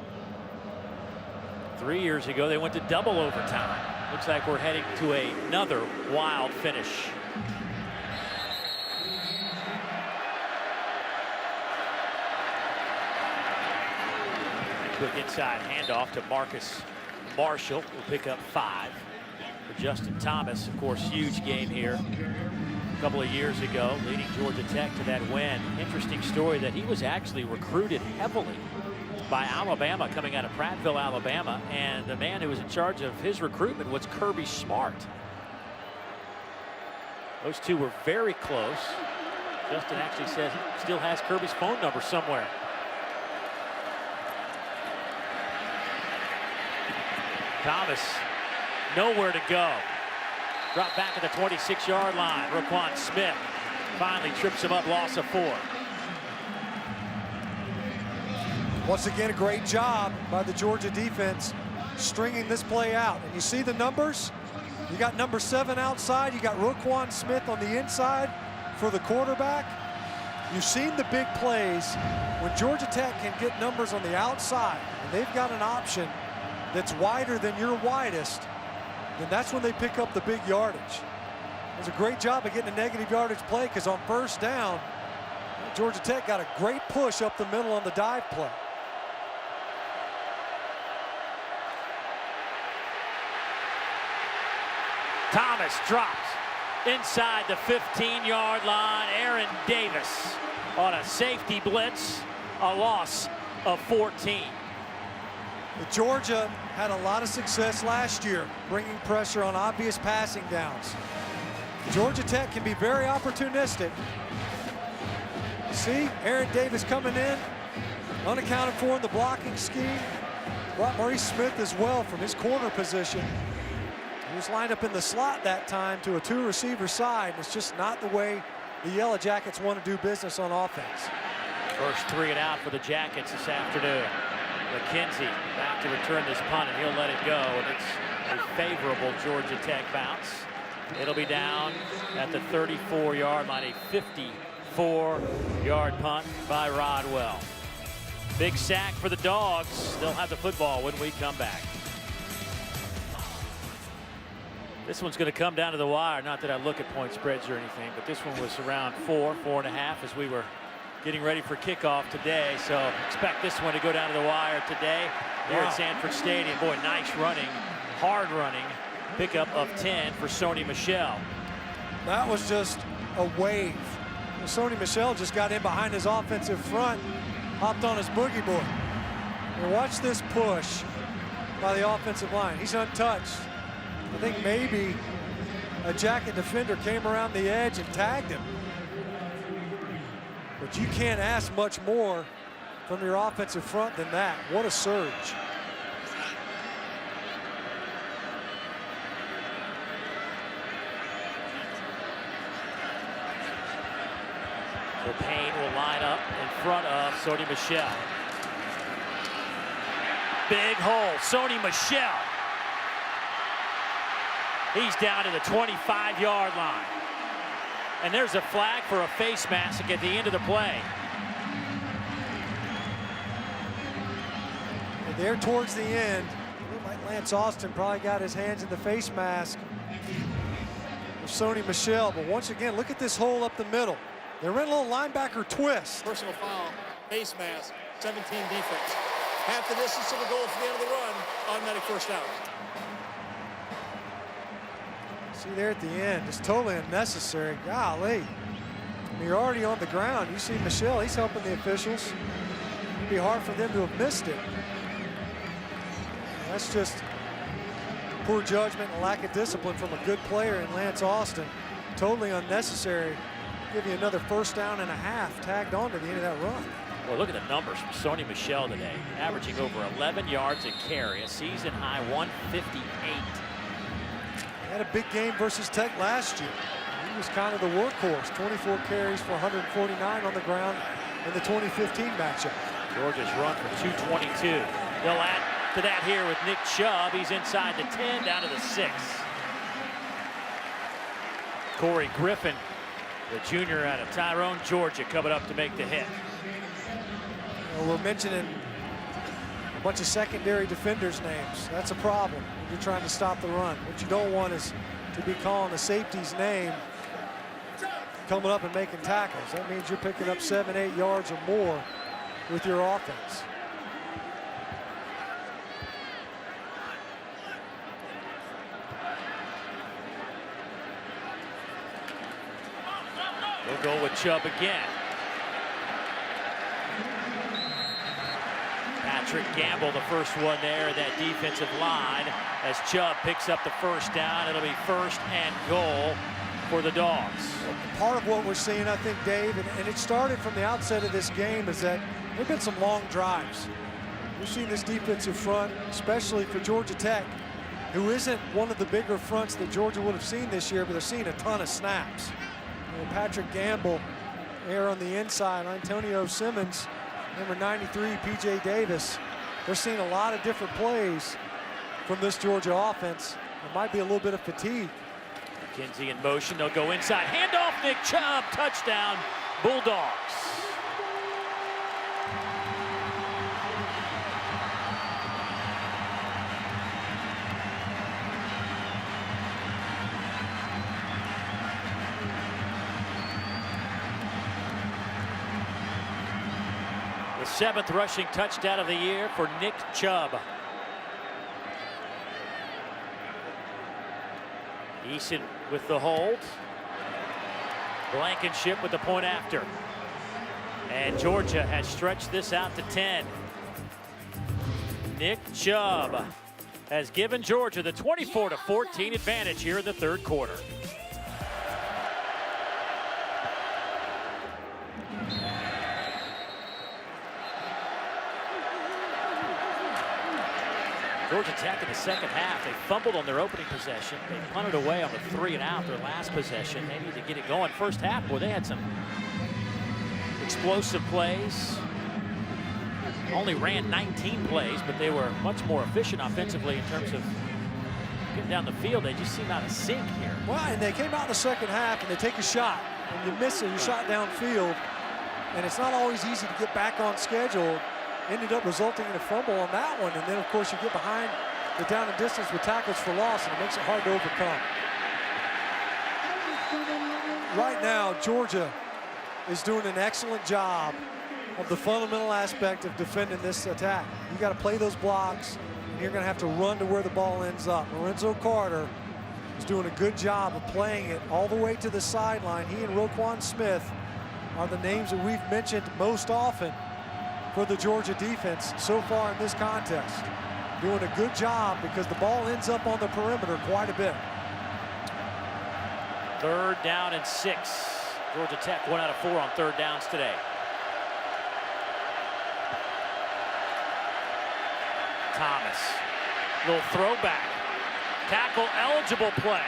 3 years ago, they went to double overtime. Looks like we're heading to another wild finish. Quick inside handoff to Marcus Marshall, who will pick up 5. For Justin Thomas, of course, huge game here a couple of years ago, leading Georgia Tech to that win. Interesting story that he was actually recruited heavily by Alabama, coming out of Prattville, Alabama, and the man who was in charge of his recruitment was Kirby Smart. Those two were very close. Justin actually says he still has Kirby's phone number somewhere. Thomas, nowhere to go. Drop back at the 26-yard line. Roquan Smith finally trips him up, loss of 4. Once again, a great job by the Georgia defense stringing this play out. And you see the numbers? You got number 7 outside. You got Roquan Smith on the inside for the quarterback. You've seen the big plays when Georgia Tech can get numbers on the outside, and they've got an option that's wider than your widest, then that's when they pick up the big yardage. It was a great job of getting a negative yardage play, because on first down, Georgia Tech got a great push up the middle on the dive play. Thomas drops inside the 15-yard line. Aaron Davis on a safety blitz, a loss of 14. Georgia had a lot of success last year bringing pressure on obvious passing downs. Georgia Tech can be very opportunistic. See, Aaron Davis coming in, unaccounted for in the blocking scheme. Brought Maurice Smith as well from his corner position. He was lined up in the slot that time to a 2-receiver side. It's just not the way the Yellow Jackets want to do business on offense. First 3 and out for the Jackets this afternoon. McKenzie back to return this punt, and he'll let it go. And it's a favorable Georgia Tech bounce. It'll be down at the 34-yard line, a 54-yard punt by Rodwell. Big sack for the Dogs. They'll have the football when we come back. This one's going to come down to the wire. Not that I look at point spreads or anything, but this one was around 4.5 as we were getting ready for kickoff today. So expect this one to go down to the wire today here at Sanford Stadium. Boy, nice running, hard running. Pickup of 10 for Sony Michel. That was just a wave. Sony Michel just got in behind his offensive front, hopped on his boogie board. And watch this push by the offensive line. He's untouched. I think maybe a Jacket defender came around the edge and tagged him. But you can't ask much more from your offensive front than that. What a surge. So Payne will line up in front of Sony Michel. Big hole, Sony Michel. He's down to the 25-yard line. And there's a flag for a face mask at the end of the play. And there towards the end, looked like Lance Austin probably got his hands in the face mask of Sony Michel. But once again, look at this hole up the middle. They ran a little linebacker twist. Personal foul, face mask, 17 defense. Half the distance to the goal for the end of the run, automatic first down. See there at the end, it's totally unnecessary. Golly. You're already on the ground. You see Michel, he's helping the officials. It'd be hard for them to have missed it. That's just poor judgment and lack of discipline from a good player in Lance Austin. Totally unnecessary Give you another 1st down and a half tagged on to the end of that run. Well, look at the numbers from Sony Michel today, averaging over 11 yards a carry, a season high 158. He had a big game versus Tech last year. He was kind of the workhorse. 24 carries for 149 on the ground in the 2015 matchup. Georgia's run for 222. They'll add to that here with Nick Chubb. He's inside the 10, down to the 6. Corey Griffin, the junior out of Tyrone, Georgia, coming up to make the hit. Well, we're mentioning a bunch of secondary defenders' names. That's a problem when you're trying to stop the run. What you don't want is to be calling the safety's name coming up and making tackles. That means you're picking up 7, 8 yards or more with your offense. We'll go with Chubb again. Patrick Gamble, the first one there, that defensive line, as Chubb picks up the 1st down. It'll be 1st and goal for the Dogs. Part of what we're seeing, I think, Dave, and it started from the outset of this game, is that there have been some long drives. We've seen this defensive front, especially for Georgia Tech, who isn't one of the bigger fronts that Georgia would have seen this year, but they're seeing a ton of snaps. And Patrick Gamble here on the inside, Antonio Simmons, number 93, P.J. Davis. They're seeing a lot of different plays from this Georgia offense. There might be a little bit of fatigue. McKenzie in motion. They'll go inside. Handoff, Nick Chubb. Touchdown, Bulldogs. The 7th rushing touchdown of the year for Nick Chubb. Eason with the hold. Blankenship with the point after. And Georgia has stretched this out to 10. Nick Chubb has given Georgia the 24-14 advantage here in the 3rd quarter. Georgia Tech in the 2nd half, they fumbled on their opening possession. They punted away on the 3 and out their last possession. They need to get it going. 1st half, boy, they had some explosive plays. Only ran 19 plays, but they were much more efficient offensively in terms of getting down the field. They just seem out of sync here. Well, and they came out in the 2nd half and they take a shot and you miss it, you shot downfield, and it's not always easy to get back on schedule. Ended up resulting in a fumble on that one, and then of course you get behind the down and distance with tackles for loss, and it makes it hard to overcome. Right now, Georgia is doing an excellent job of the fundamental aspect of defending this attack. You got to play those blocks, and you're going to have to run to where the ball ends up. Lorenzo Carter is doing a good job of playing it all the way to the sideline. He and Roquan Smith are the names that we've mentioned most often for the Georgia defense so far in this contest. Doing a good job because the ball ends up on the perimeter quite a bit. 3rd down and 6. Georgia Tech 1 out of 4 on 3rd downs today. Thomas, little throwback. Tackle eligible play.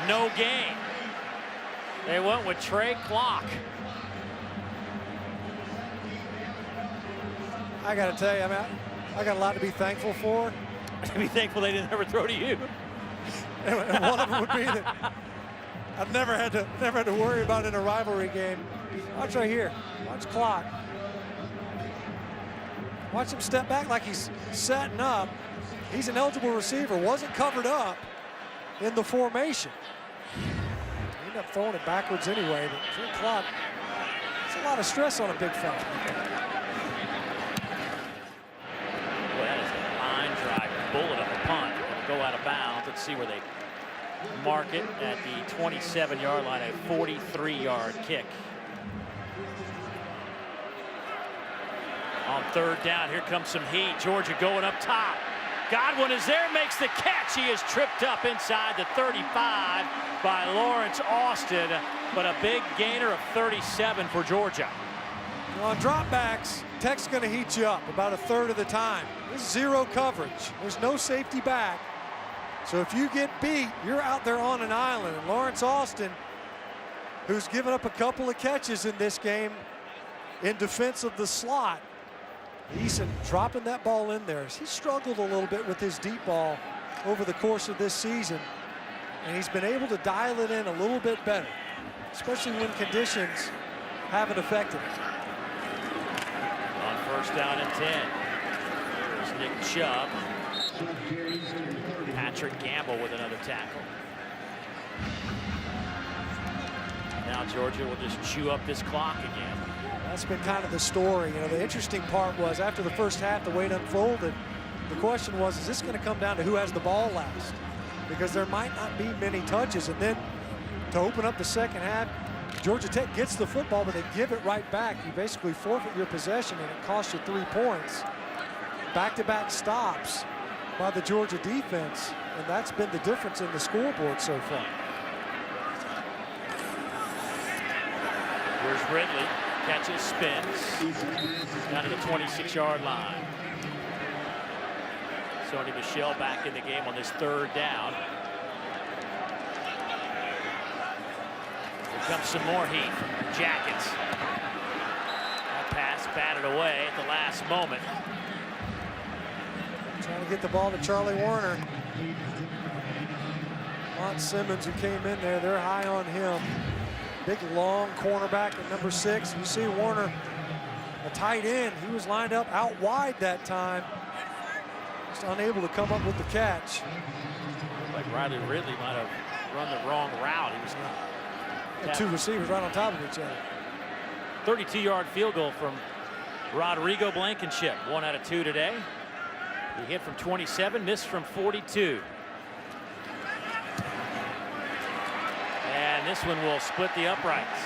No gain. They went with Trey Clark. I got to tell you, I got a lot to be thankful for. Be thankful they didn't ever throw to you. And one of them would be that I've never had to worry about in a rivalry game. Watch right here. Watch Clark. Watch him step back like he's setting up. He's an eligible receiver. Wasn't covered up in the formation. Ended up throwing it backwards anyway, but Trey Clark, it's a lot of stress on a big fella. Well, that is a line drive bullet of a punt. Go out of bounds. Let's see where they mark it at the 27-yard line, a 43-yard kick. On 3rd down, here comes some heat. Georgia going up top. Godwin is there, makes the catch. He is tripped up inside the 35 by Lawrence Austin, but a big gainer of 37 for Georgia. On dropbacks, Tech's going to heat you up about a third of the time. There's zero coverage. There's no safety back. So if you get beat, you're out there on an island. And Lawrence Austin, who's given up a couple of catches in this game in defense of the slot, Eason dropping that ball in there. He struggled a little bit with his deep ball over the course of this season, and he's been able to dial it in a little bit better, especially when conditions haven't affected it. On first down and 10. Here's Nick Chubb. Patrick Gamble with another tackle. Now Georgia will just chew up this clock again. That's been kind of the story. You know, the interesting part was after the first half, the way it unfolded, the question was, is this going to come down to who has the ball last? Because there might not be many touches. And then to open up the second half, Georgia Tech gets the football, but they give it right back. You basically forfeit your possession, and it costs you 3 points. Back-to-back stops by the Georgia defense, and that's been the difference in the scoreboard so far. Here's Ridley. Catches, spins, down to the 26-yard line. Sony Michel back in the game on this third down. Here comes some more heat from the Jackets. That pass batted away at the last moment. Trying to get the ball to Charlie Warner. Mont Simmons, who came in there, they're high on him. Big, long cornerback at number 6. You see Warner, a tight end. He was lined up out wide that time. Just unable to come up with the catch. Looked like Riley Ridley might have run the wrong route. He was and 2 receivers right on top of each other. 32-yard field goal from Rodrigo Blankenship. 1 out of 2 today. He hit from 27, missed from 42. And this one will split the uprights.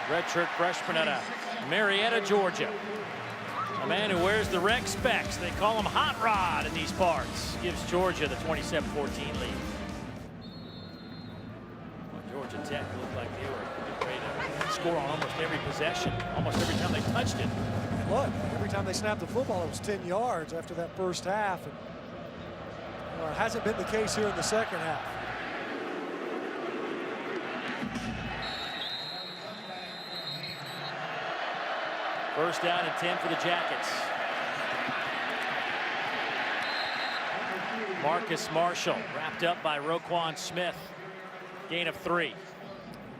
Redshirt freshman out of Marietta, Georgia. A man who wears the rec specs. They call him Hot Rod in these parts. Gives Georgia the 27-14 lead. Well, Georgia Tech looked like they were ready to score on almost every possession, almost every time they touched it. Look, every time they snapped the football, it was 10 yards after that first half. And, it hasn't been the case here in the second half. First down and 10 for the Jackets. Marcus Marshall wrapped up by Roquan Smith. Gain of 3.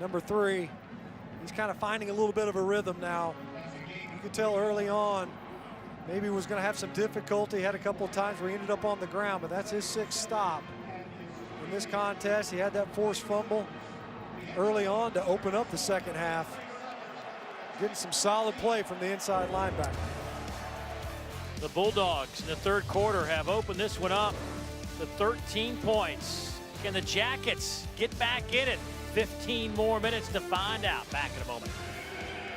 Number 3, he's kind of finding a little bit of a rhythm now. You could tell early on maybe he was going to have some difficulty. Had a couple of times where he ended up on the ground, but that's his 6th stop in this contest. He had that forced fumble early on to open up the second half. Getting some solid play from the inside linebacker. The Bulldogs in the third quarter have opened this one up to 13 points. Can the Jackets get back in it? 15 more minutes to find out. Back in a moment.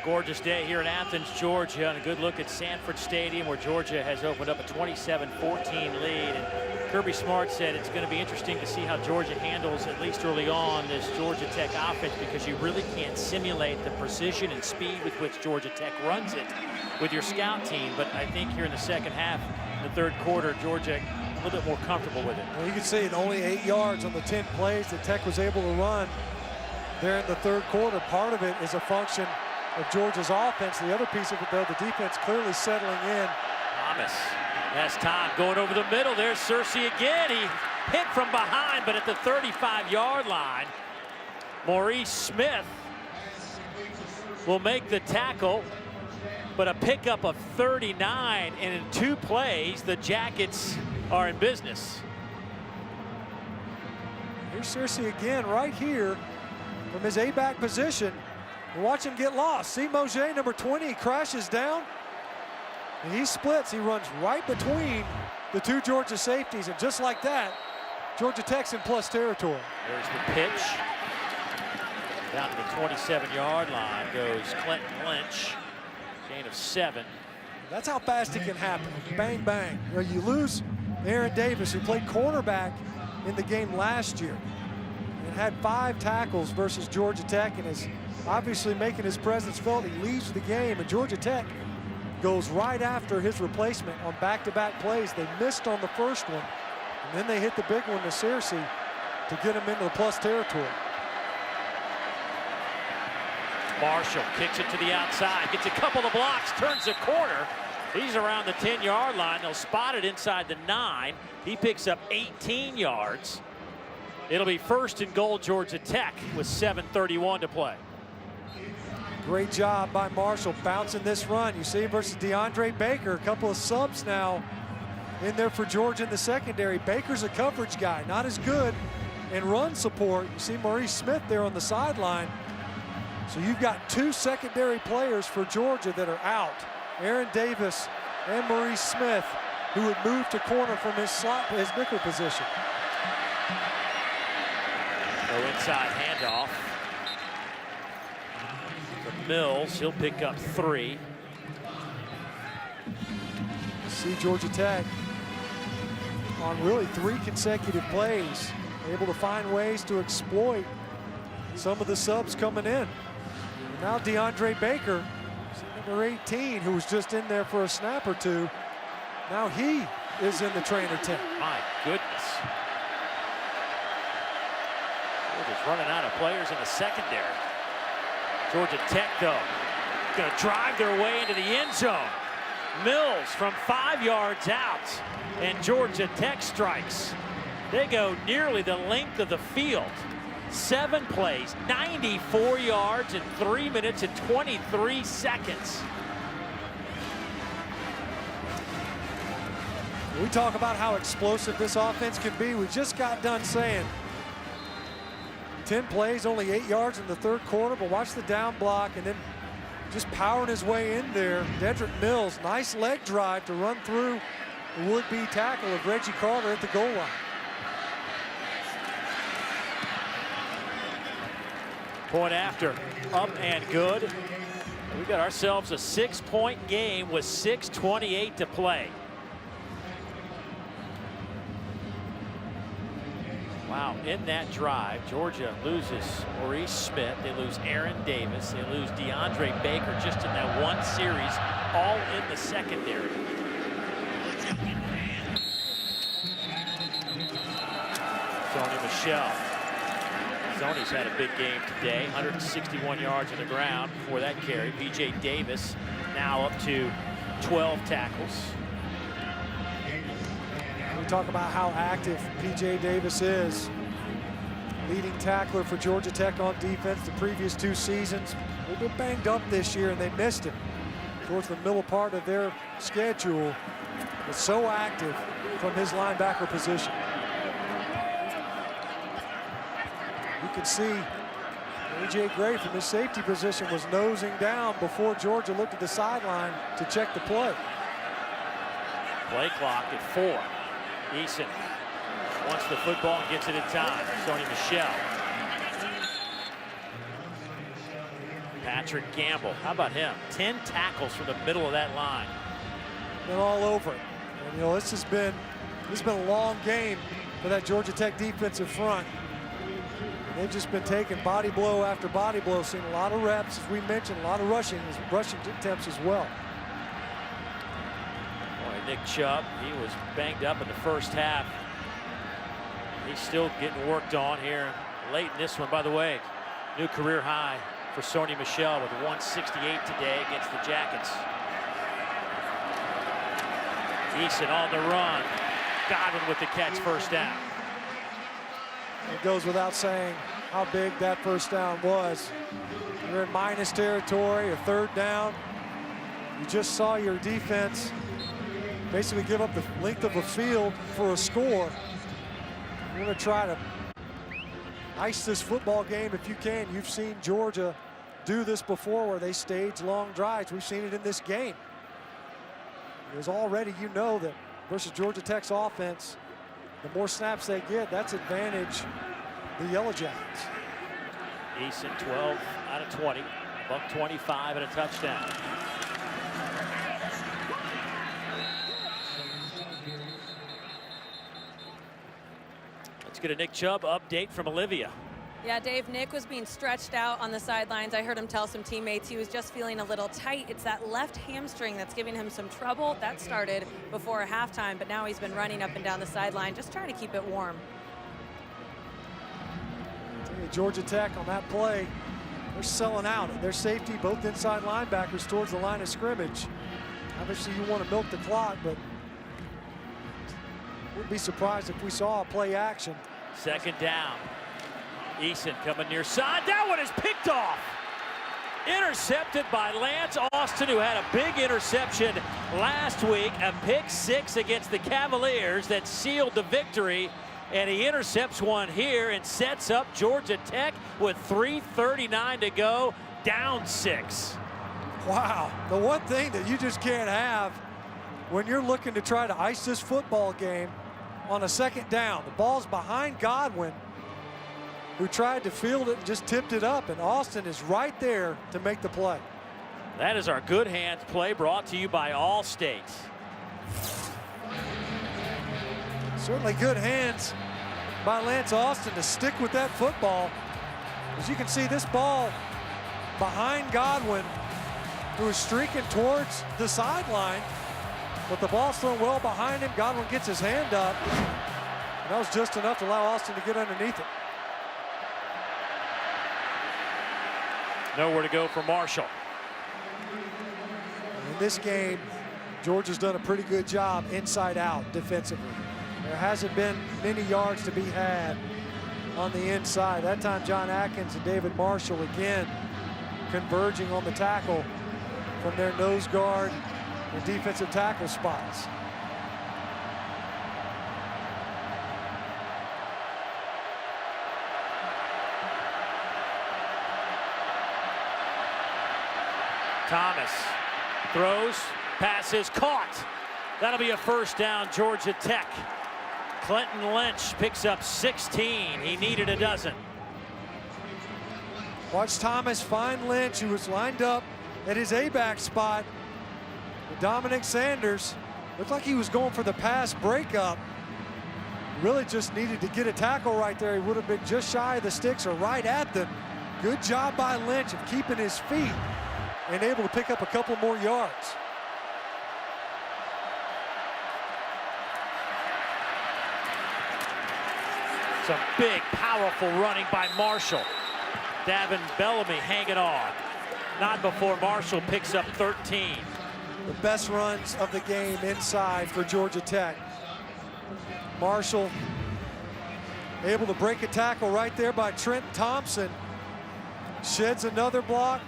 Gorgeous day here in Athens, Georgia, and a good look at Sanford Stadium, where Georgia has opened up a 27-14 lead. And Kirby Smart said it's going to be interesting to see how Georgia handles, at least early on, this Georgia Tech offense, because you really can't simulate the precision and speed with which Georgia Tech runs it with your scout team. But I think here in the second half, in the third quarter, Georgia a little bit more comfortable with it. Well, you can see it only 8 yards on the 10 plays that Tech was able to run there in the third quarter. Part of it is a function of Georgia's offense. The other piece of it, though, the defense clearly settling in. Thomas has time going over the middle. There's Searcy again. He hit from behind, but at the 35-yard line, Maurice Smith will make the tackle, but a pickup of 39, and in 2 plays, the Jackets are in business. Here's Searcy again right here from his A-back position. Watch him get lost. See Mosier, number 20, he crashes down. And he splits. He runs right between the 2 Georgia safeties. And just like that, Georgia Tech's in plus territory. There's the pitch. Down to the 27-yard line goes Clinton Lynch. Gain of 7. That's how fast it can happen. Bang, bang. You know, you lose Aaron Davis, who played cornerback in the game last year and had 5 tackles versus Georgia Tech, and is obviously making his presence felt. He leaves the game, and Georgia Tech goes right after his replacement on back-to-back plays. They missed on the first one, and then they hit the big one to Searcy to get him into the plus territory. Marshall kicks it to the outside, gets a couple of blocks, turns the corner. He's around the 10-yard line. They'll spot it inside the 9. He picks up 18 yards. It'll be 1st and goal, Georgia Tech, with 7:31 to play. Great job by Marshall bouncing this run. You see versus DeAndre Baker, a couple of subs now in there for Georgia in the secondary. Baker's a coverage guy, not as good in run support. You see Maurice Smith there on the sideline. So you've got 2 secondary players for Georgia that are out. Aaron Davis and Maurice Smith, who would move to corner from his nickel position. No inside handoff. For Mills, he'll pick up 3. See Georgia Tech on really 3 consecutive plays, able to find ways to exploit some of the subs coming in. And now DeAndre Baker, number 18, who was just in there for a snap or 2. Now he is in the trainer tent. My goodness. We're just running out of players in the secondary. Georgia Tech, though, going to drive their way into the end zone. Mills from 5 yards out, and Georgia Tech strikes. They go nearly the length of the field. 7 plays, 94 yards in 3 minutes and 23 seconds. We talk about how explosive this offense can be. We just got done saying 10 plays, only 8 yards in the 3rd quarter, but watch the down block and then just powering his way in there. Dedrick Mills, nice leg drive to run through the would-be tackle of Reggie Carter at the goal line. Point after, up and good. We got ourselves a 6-point game with 6:28 to play. Wow, in that drive, Georgia loses Maurice Smith. They lose Aaron Davis. They lose DeAndre Baker just in that one series, all in the secondary. Sony Michel. Sony's had a big game today, 161 yards on the ground before that carry. P.J. Davis now up to 12 tackles. We talk about how active P.J. Davis is. Leading tackler for Georgia Tech on defense the previous 2 seasons. They've been banged up this year and they missed him towards the middle part of their schedule. But so active from his linebacker position. You can see A.J. Gray from his safety position was nosing down before Georgia looked at the sideline to check the play. Play clock at 4. Eason wants the football and gets it in time. Sony Michel. Patrick Gamble, how about him? 10 tackles from the middle of that line. Been all over it. And, you know, this has been a long game for that Georgia Tech defensive front. They've just been taking body blow after body blow, seeing a lot of reps, as we mentioned, a lot of rushing attempts as well. Boy, Nick Chubb, he was banged up in the first half. He's still getting worked on here late in this one. By the way, new career high for Sony Michel with 168 today against the Jackets. Eason on the run. Godwin with the catch, first down. It goes without saying how big that first down was. You're in minus territory, a 3rd down. You just saw your defense basically give up the length of a field for a score. You're going to try to ice this football game if you can. You've seen Georgia do this before where they stage long drives. We've seen it in this game. There's already, you know, that versus Georgia Tech's offense, the more snaps they get, that's advantage the Yellow Jackets. Eason 12 out of 20, buck 25 and a touchdown. get a Nick Chubb update from Olivia. Yeah, Dave, Nick was being stretched out on the sidelines. I heard him tell some teammates he was just feeling a little tight. It's that left hamstring that's giving him some trouble. That started before halftime, but now he's been running up and down the sideline, just trying to keep it warm. Georgia Tech on that play, they're selling out. Their safety, both inside linebackers towards the line of scrimmage. Obviously, you want to milk the clock, but wouldn't be surprised if we saw a play action. Second down. Eason coming near side. That one is picked off. Intercepted by Lance Austin, who had a big interception last week. A pick six against the Cavaliers that sealed the victory. And he intercepts one here and sets up Georgia Tech with 3:39 to go, down 6. Wow, the one thing that you just can't have when you're looking to try to ice this football game on a second down. The ball's behind Godwin, who tried to field it and just tipped it up, and Austin is right there to make the play. That is our good hands play, brought to you by Allstate. Certainly good hands by Lance Austin to stick with that football. As you can see, this ball behind Godwin, who is streaking towards the sideline, but the ball's thrown well behind him. Godwin gets his hand up, and that was just enough to allow Austin to get underneath it. Nowhere to go for Marshall. In this game, Georgia's done a pretty good job inside out defensively. There hasn't been many yards to be had on the inside. That time, John Atkins and David Marshall again converging on the tackle from their nose guard and defensive tackle spots. Thomas throws, passes, caught. That'll be a first down, Georgia Tech. Clinton Lynch picks up 16. He needed a dozen. Watch Thomas find Lynch, who was lined up at his A-back spot. Dominic Sanders looked like he was going for the pass breakup. Really just needed to get a tackle right there. He would have been just shy of the sticks or right at them. Good job by Lynch of keeping his feet and able to pick up a couple more yards. Some big, powerful running by Marshall. Davin Bellamy hanging on. Not before Marshall picks up 13. The best runs of the game inside for Georgia Tech. Marshall able to break a tackle right there by Trenton Thompson. Sheds another block.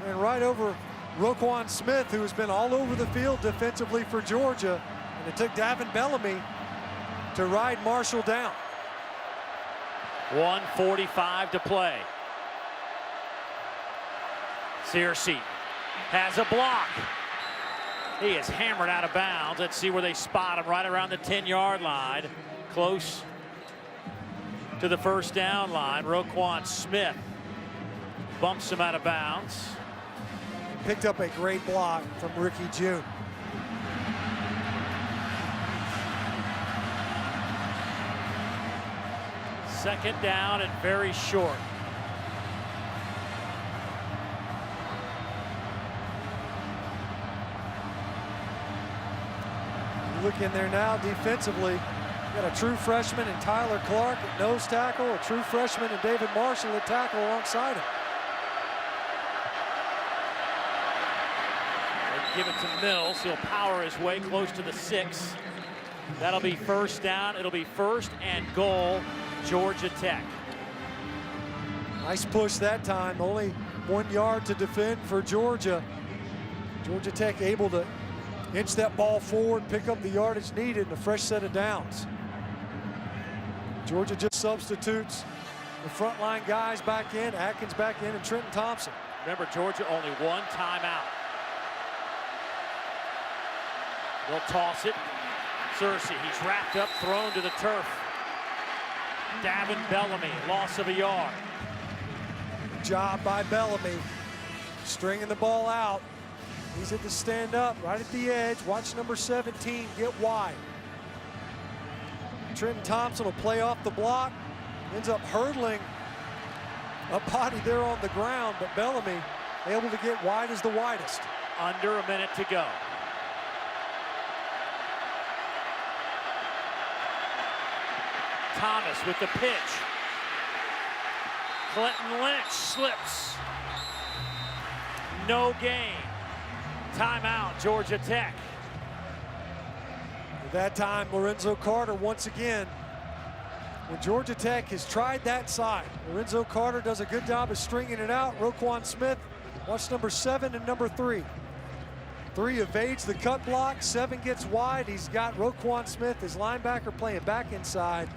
And right over Roquan Smith, who has been all over the field defensively for Georgia. And it took Davin Bellamy to ride Marshall down. 1:45 to play. Searcy has a block. He is hammered out of bounds. Let's see where they spot him, right around the 10-yard line. Close to the first down line. Roquan Smith bumps him out of bounds. Picked up a great block from Ricky June. Second down and very short. You look in there now defensively. You got a true freshman in Tyler Clark at nose tackle, a true freshman in David Marshall at tackle alongside him. Give it to Mills. He'll power his way close to the 6. That'll be first down. It'll be first and goal, Georgia Tech. Nice push that time. Only 1 yard to defend for Georgia. Georgia Tech able to inch that ball forward, pick up the yardage needed, and a fresh set of downs. Georgia just substitutes the frontline guys back in, Atkins back in, and Trenton Thompson. Remember, Georgia only one timeout. They'll toss it. Searcy, he's wrapped up, thrown to the turf. Davin Bellamy, loss of a yard. Good job by Bellamy, stringing the ball out. He's at the stand up, right at the edge. Watch number 17 get wide. Trenton Thompson will play off the block. Ends up hurdling a body there on the ground, but Bellamy able to get wide as the widest. Under a minute to go. Thomas with the pitch. Clinton Lynch slips. No gain. Timeout, Georgia Tech. At that time, Lorenzo Carter once again. When Georgia Tech has tried that side, Lorenzo Carter does a good job of stringing it out. Roquan Smith, watch number 7 and number 3. 3 evades the cut block, 7 gets wide. He's got Roquan Smith, his linebacker, playing back inside,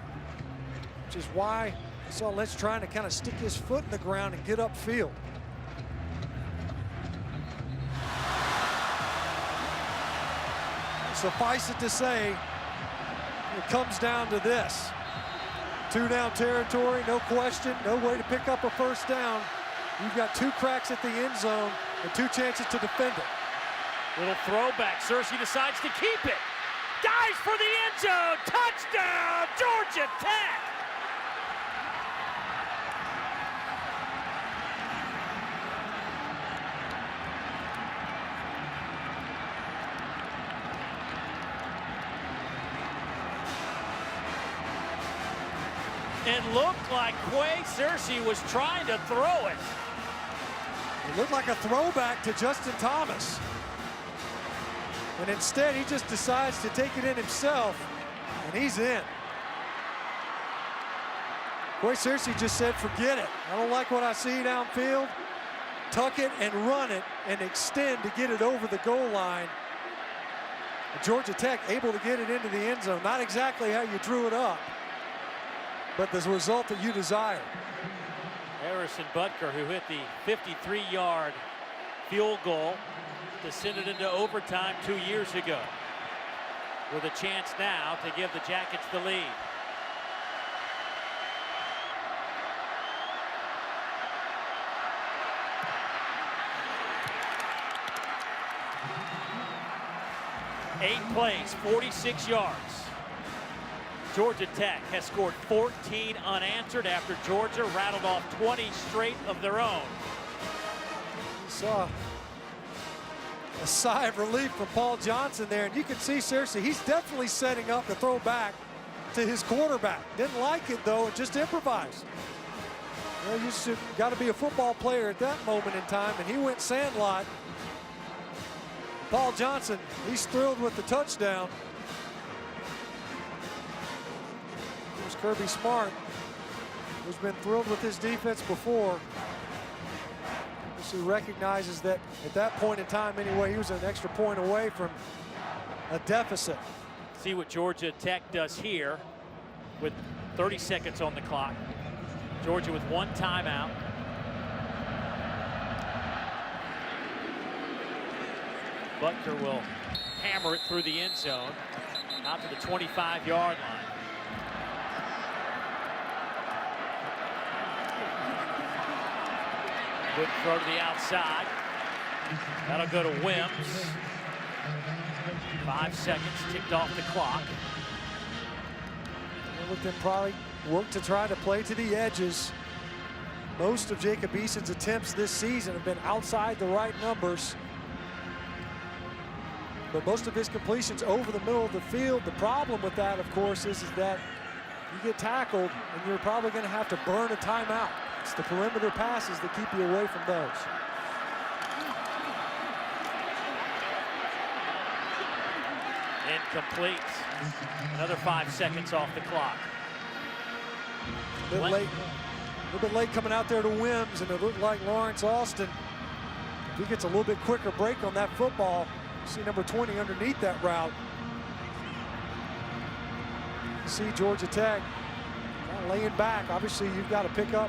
which is why you saw Lynch trying to kind of stick his foot in the ground and get upfield. Suffice it to say, it comes down to this. 2-down territory, no question, no way to pick up a first down. You've got 2 cracks at the end zone and 2 chances to defend it. Little throwback. Searcy decides to keep it. Dives for the end zone. Touchdown, Georgia Tech. It looked like Quay Searcy was trying to throw it. It looked like a throwback to Justin Thomas. And instead, he just decides to take it in himself, and he's in. Quay Searcy just said, forget it. I don't like what I see downfield. Tuck it and run it and extend to get it over the goal line. And Georgia Tech able to get it into the end zone. Not exactly how you drew it up, but the result that you desired. Harrison Butker, who hit the 53-yard field goal to send it into overtime 2 years ago, with a chance now to give the Jackets the lead. Eight plays, 46 yards. Georgia Tech has scored 14 unanswered after Georgia rattled off 20 straight of their own. Saw a sigh of relief from Paul Johnson there, and you can see Searcy, he's definitely setting up to throw back to his quarterback. Didn't like it though, and just improvised. You know, you got to be a football player at that moment in time, and he went sandlot. Paul Johnson, he's thrilled with the touchdown. Here's Kirby Smart, who's been thrilled with his defense before. He recognizes that at that point in time anyway, he was an extra point away from a deficit. See what Georgia Tech does here with 30 seconds on the clock. Georgia with 1 timeout. Butker will hammer it through the end zone out to the 25-yard line. Good throw to the outside. That'll go to Wims. 5 seconds ticked off the clock. Let them probably work to try to play to the edges. Most of Jacob Eason's attempts this season have been outside the right numbers. But most of his completions over the middle of the field. The problem with that, of course, is that you get tackled and you're probably going to have to burn a timeout. It's the perimeter passes that keep you away from those. Incomplete. Another 5 seconds off the clock. A little bit late coming out there to Wims, and it looked like Lawrence Austin, if he gets a little bit quicker break on that football, you see number 20 underneath that route. You see Georgia Tech kind of laying back. Obviously, you've got to pick up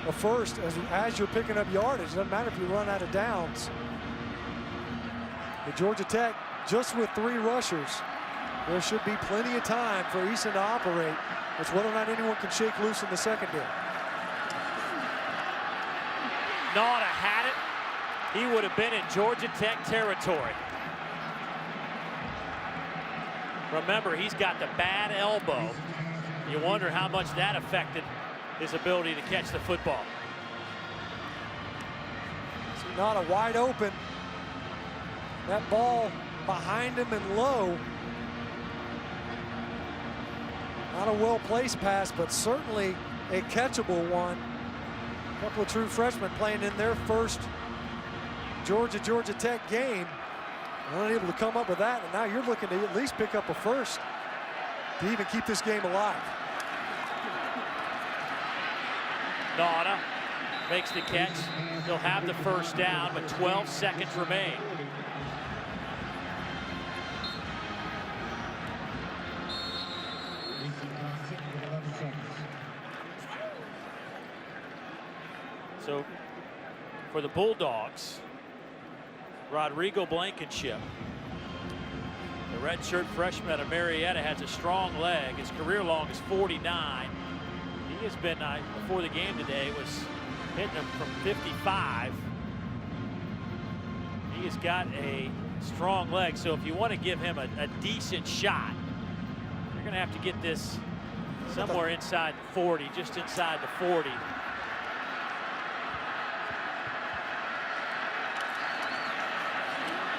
a first as you're picking up yardage. It doesn't matter if you run out of downs. But Georgia Tech, just with 3 rushers, there should be plenty of time for Eason to operate. It's whether or not anyone can shake loose in the secondary. Nauta had it. He would have been in Georgia Tech territory. Remember, he's got the bad elbow. You wonder how much that affected his ability to catch the football. So not a wide open. That ball behind him and low. Not a well-placed pass, but certainly a catchable one. A couple of true freshmen playing in their first Georgia Tech game. Unable to come up with that, and now you're looking to at least pick up a first to even keep this game alive. Nauta makes the catch. He'll have the first down, but 12 seconds remain. So for the Bulldogs, Rodrigo Blankenship, the redshirt freshman out of Marietta, has a strong leg. His career long is 49. He has been, before the game today, was hitting him from 55. He has got a strong leg, so if you want to give him a decent shot, you're going to have to get this somewhere inside the 40, just inside the 40.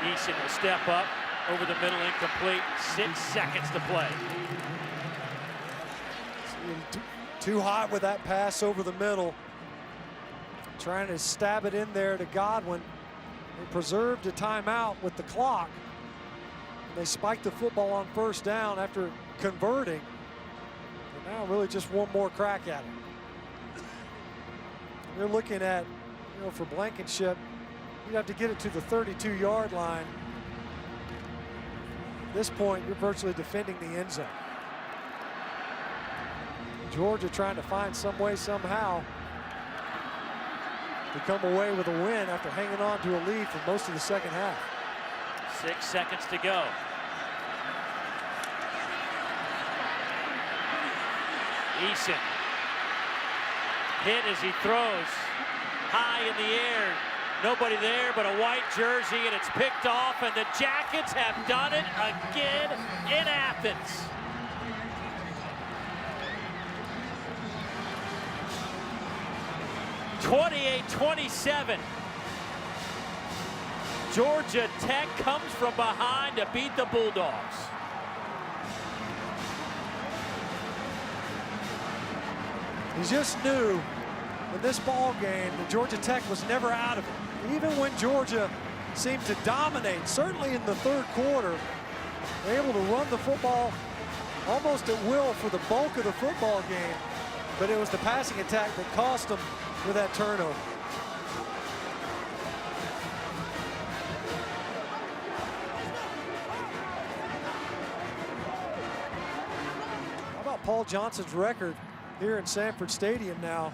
Eason will step up over the middle, incomplete. 6 seconds to play. Too hot with that pass over the middle. Trying to stab it in there to Godwin. They preserved a timeout with the clock. They spiked the football on first down after converting. And now really just one more crack at it. You're looking at, for Blankenship, you'd have to get it to the 32-yard line. At this point, you're virtually defending the end zone. Georgia trying to find some way, somehow, to come away with a win after hanging on to a lead for most of the second half. 6 seconds to go. Eason hit as he throws high in the air. Nobody there but a white jersey, and it's picked off, and the Jackets have done it again in Athens. (28-27). Georgia Tech comes from behind to beat the Bulldogs. He just knew in this ball game that Georgia Tech was never out of it. Even when Georgia seemed to dominate, certainly in the third quarter, they were able to run the football almost at will for the bulk of the football game, but it was the passing attack that cost them with that turnover. How about Paul Johnson's record here in Sanford Stadium now?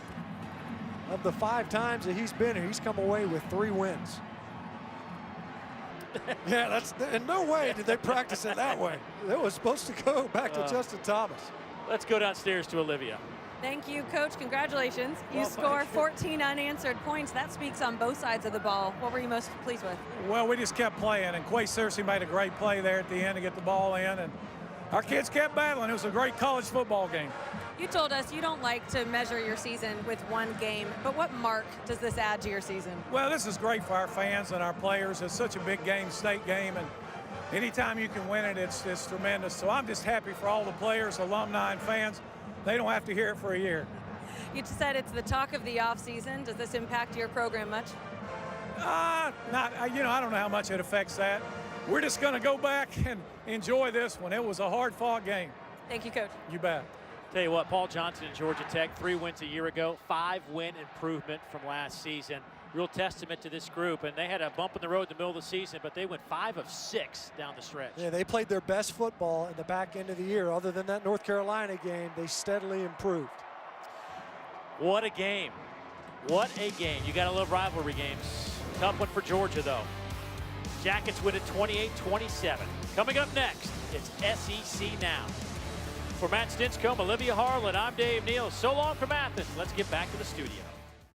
Of the 5 times that he's been here, he's come away with 3 wins. Yeah, that's in no way did they practice it that way. It was supposed to go back to Justin Thomas. Let's go downstairs to Olivia. Thank you, Coach. Congratulations. You Well, score 14 unanswered points. That speaks on both sides of the ball. What were you most pleased with? Well, we just kept playing, and Quay Searcy made a great play there at the end to get the ball in, and our kids kept battling. It was a great college football game. You told us you don't like to measure your season with one game, but what mark does this add to your season? Well, this is great for our fans and our players. It's such a big game, state game, and anytime you can win it, it's tremendous. So I'm just happy for all the players, alumni, and fans. They don't have to hear it for a year. You just said it's the talk of the offseason. Does this impact your program much? I don't know how much it affects that. We're just going to go back and enjoy this one. It was a hard-fought game. Thank you, Coach. You bet. Tell you what, Paul Johnson and Georgia Tech, 3 wins a year ago, 5-win improvement from last season. Real testament to this group, and they had a bump in the road in the middle of the season, but they went 5 of 6 down the stretch. Yeah, they played their best football in the back end of the year. Other than that North Carolina game, they steadily improved. What a game. What a game. You got to love rivalry games. Tough one for Georgia, though. Jackets win at 28-27. Coming up next, it's SEC Now. For Matt Stinchcomb, Olivia Harlan, I'm Dave Neal. So long from Athens. Let's get back to the studio.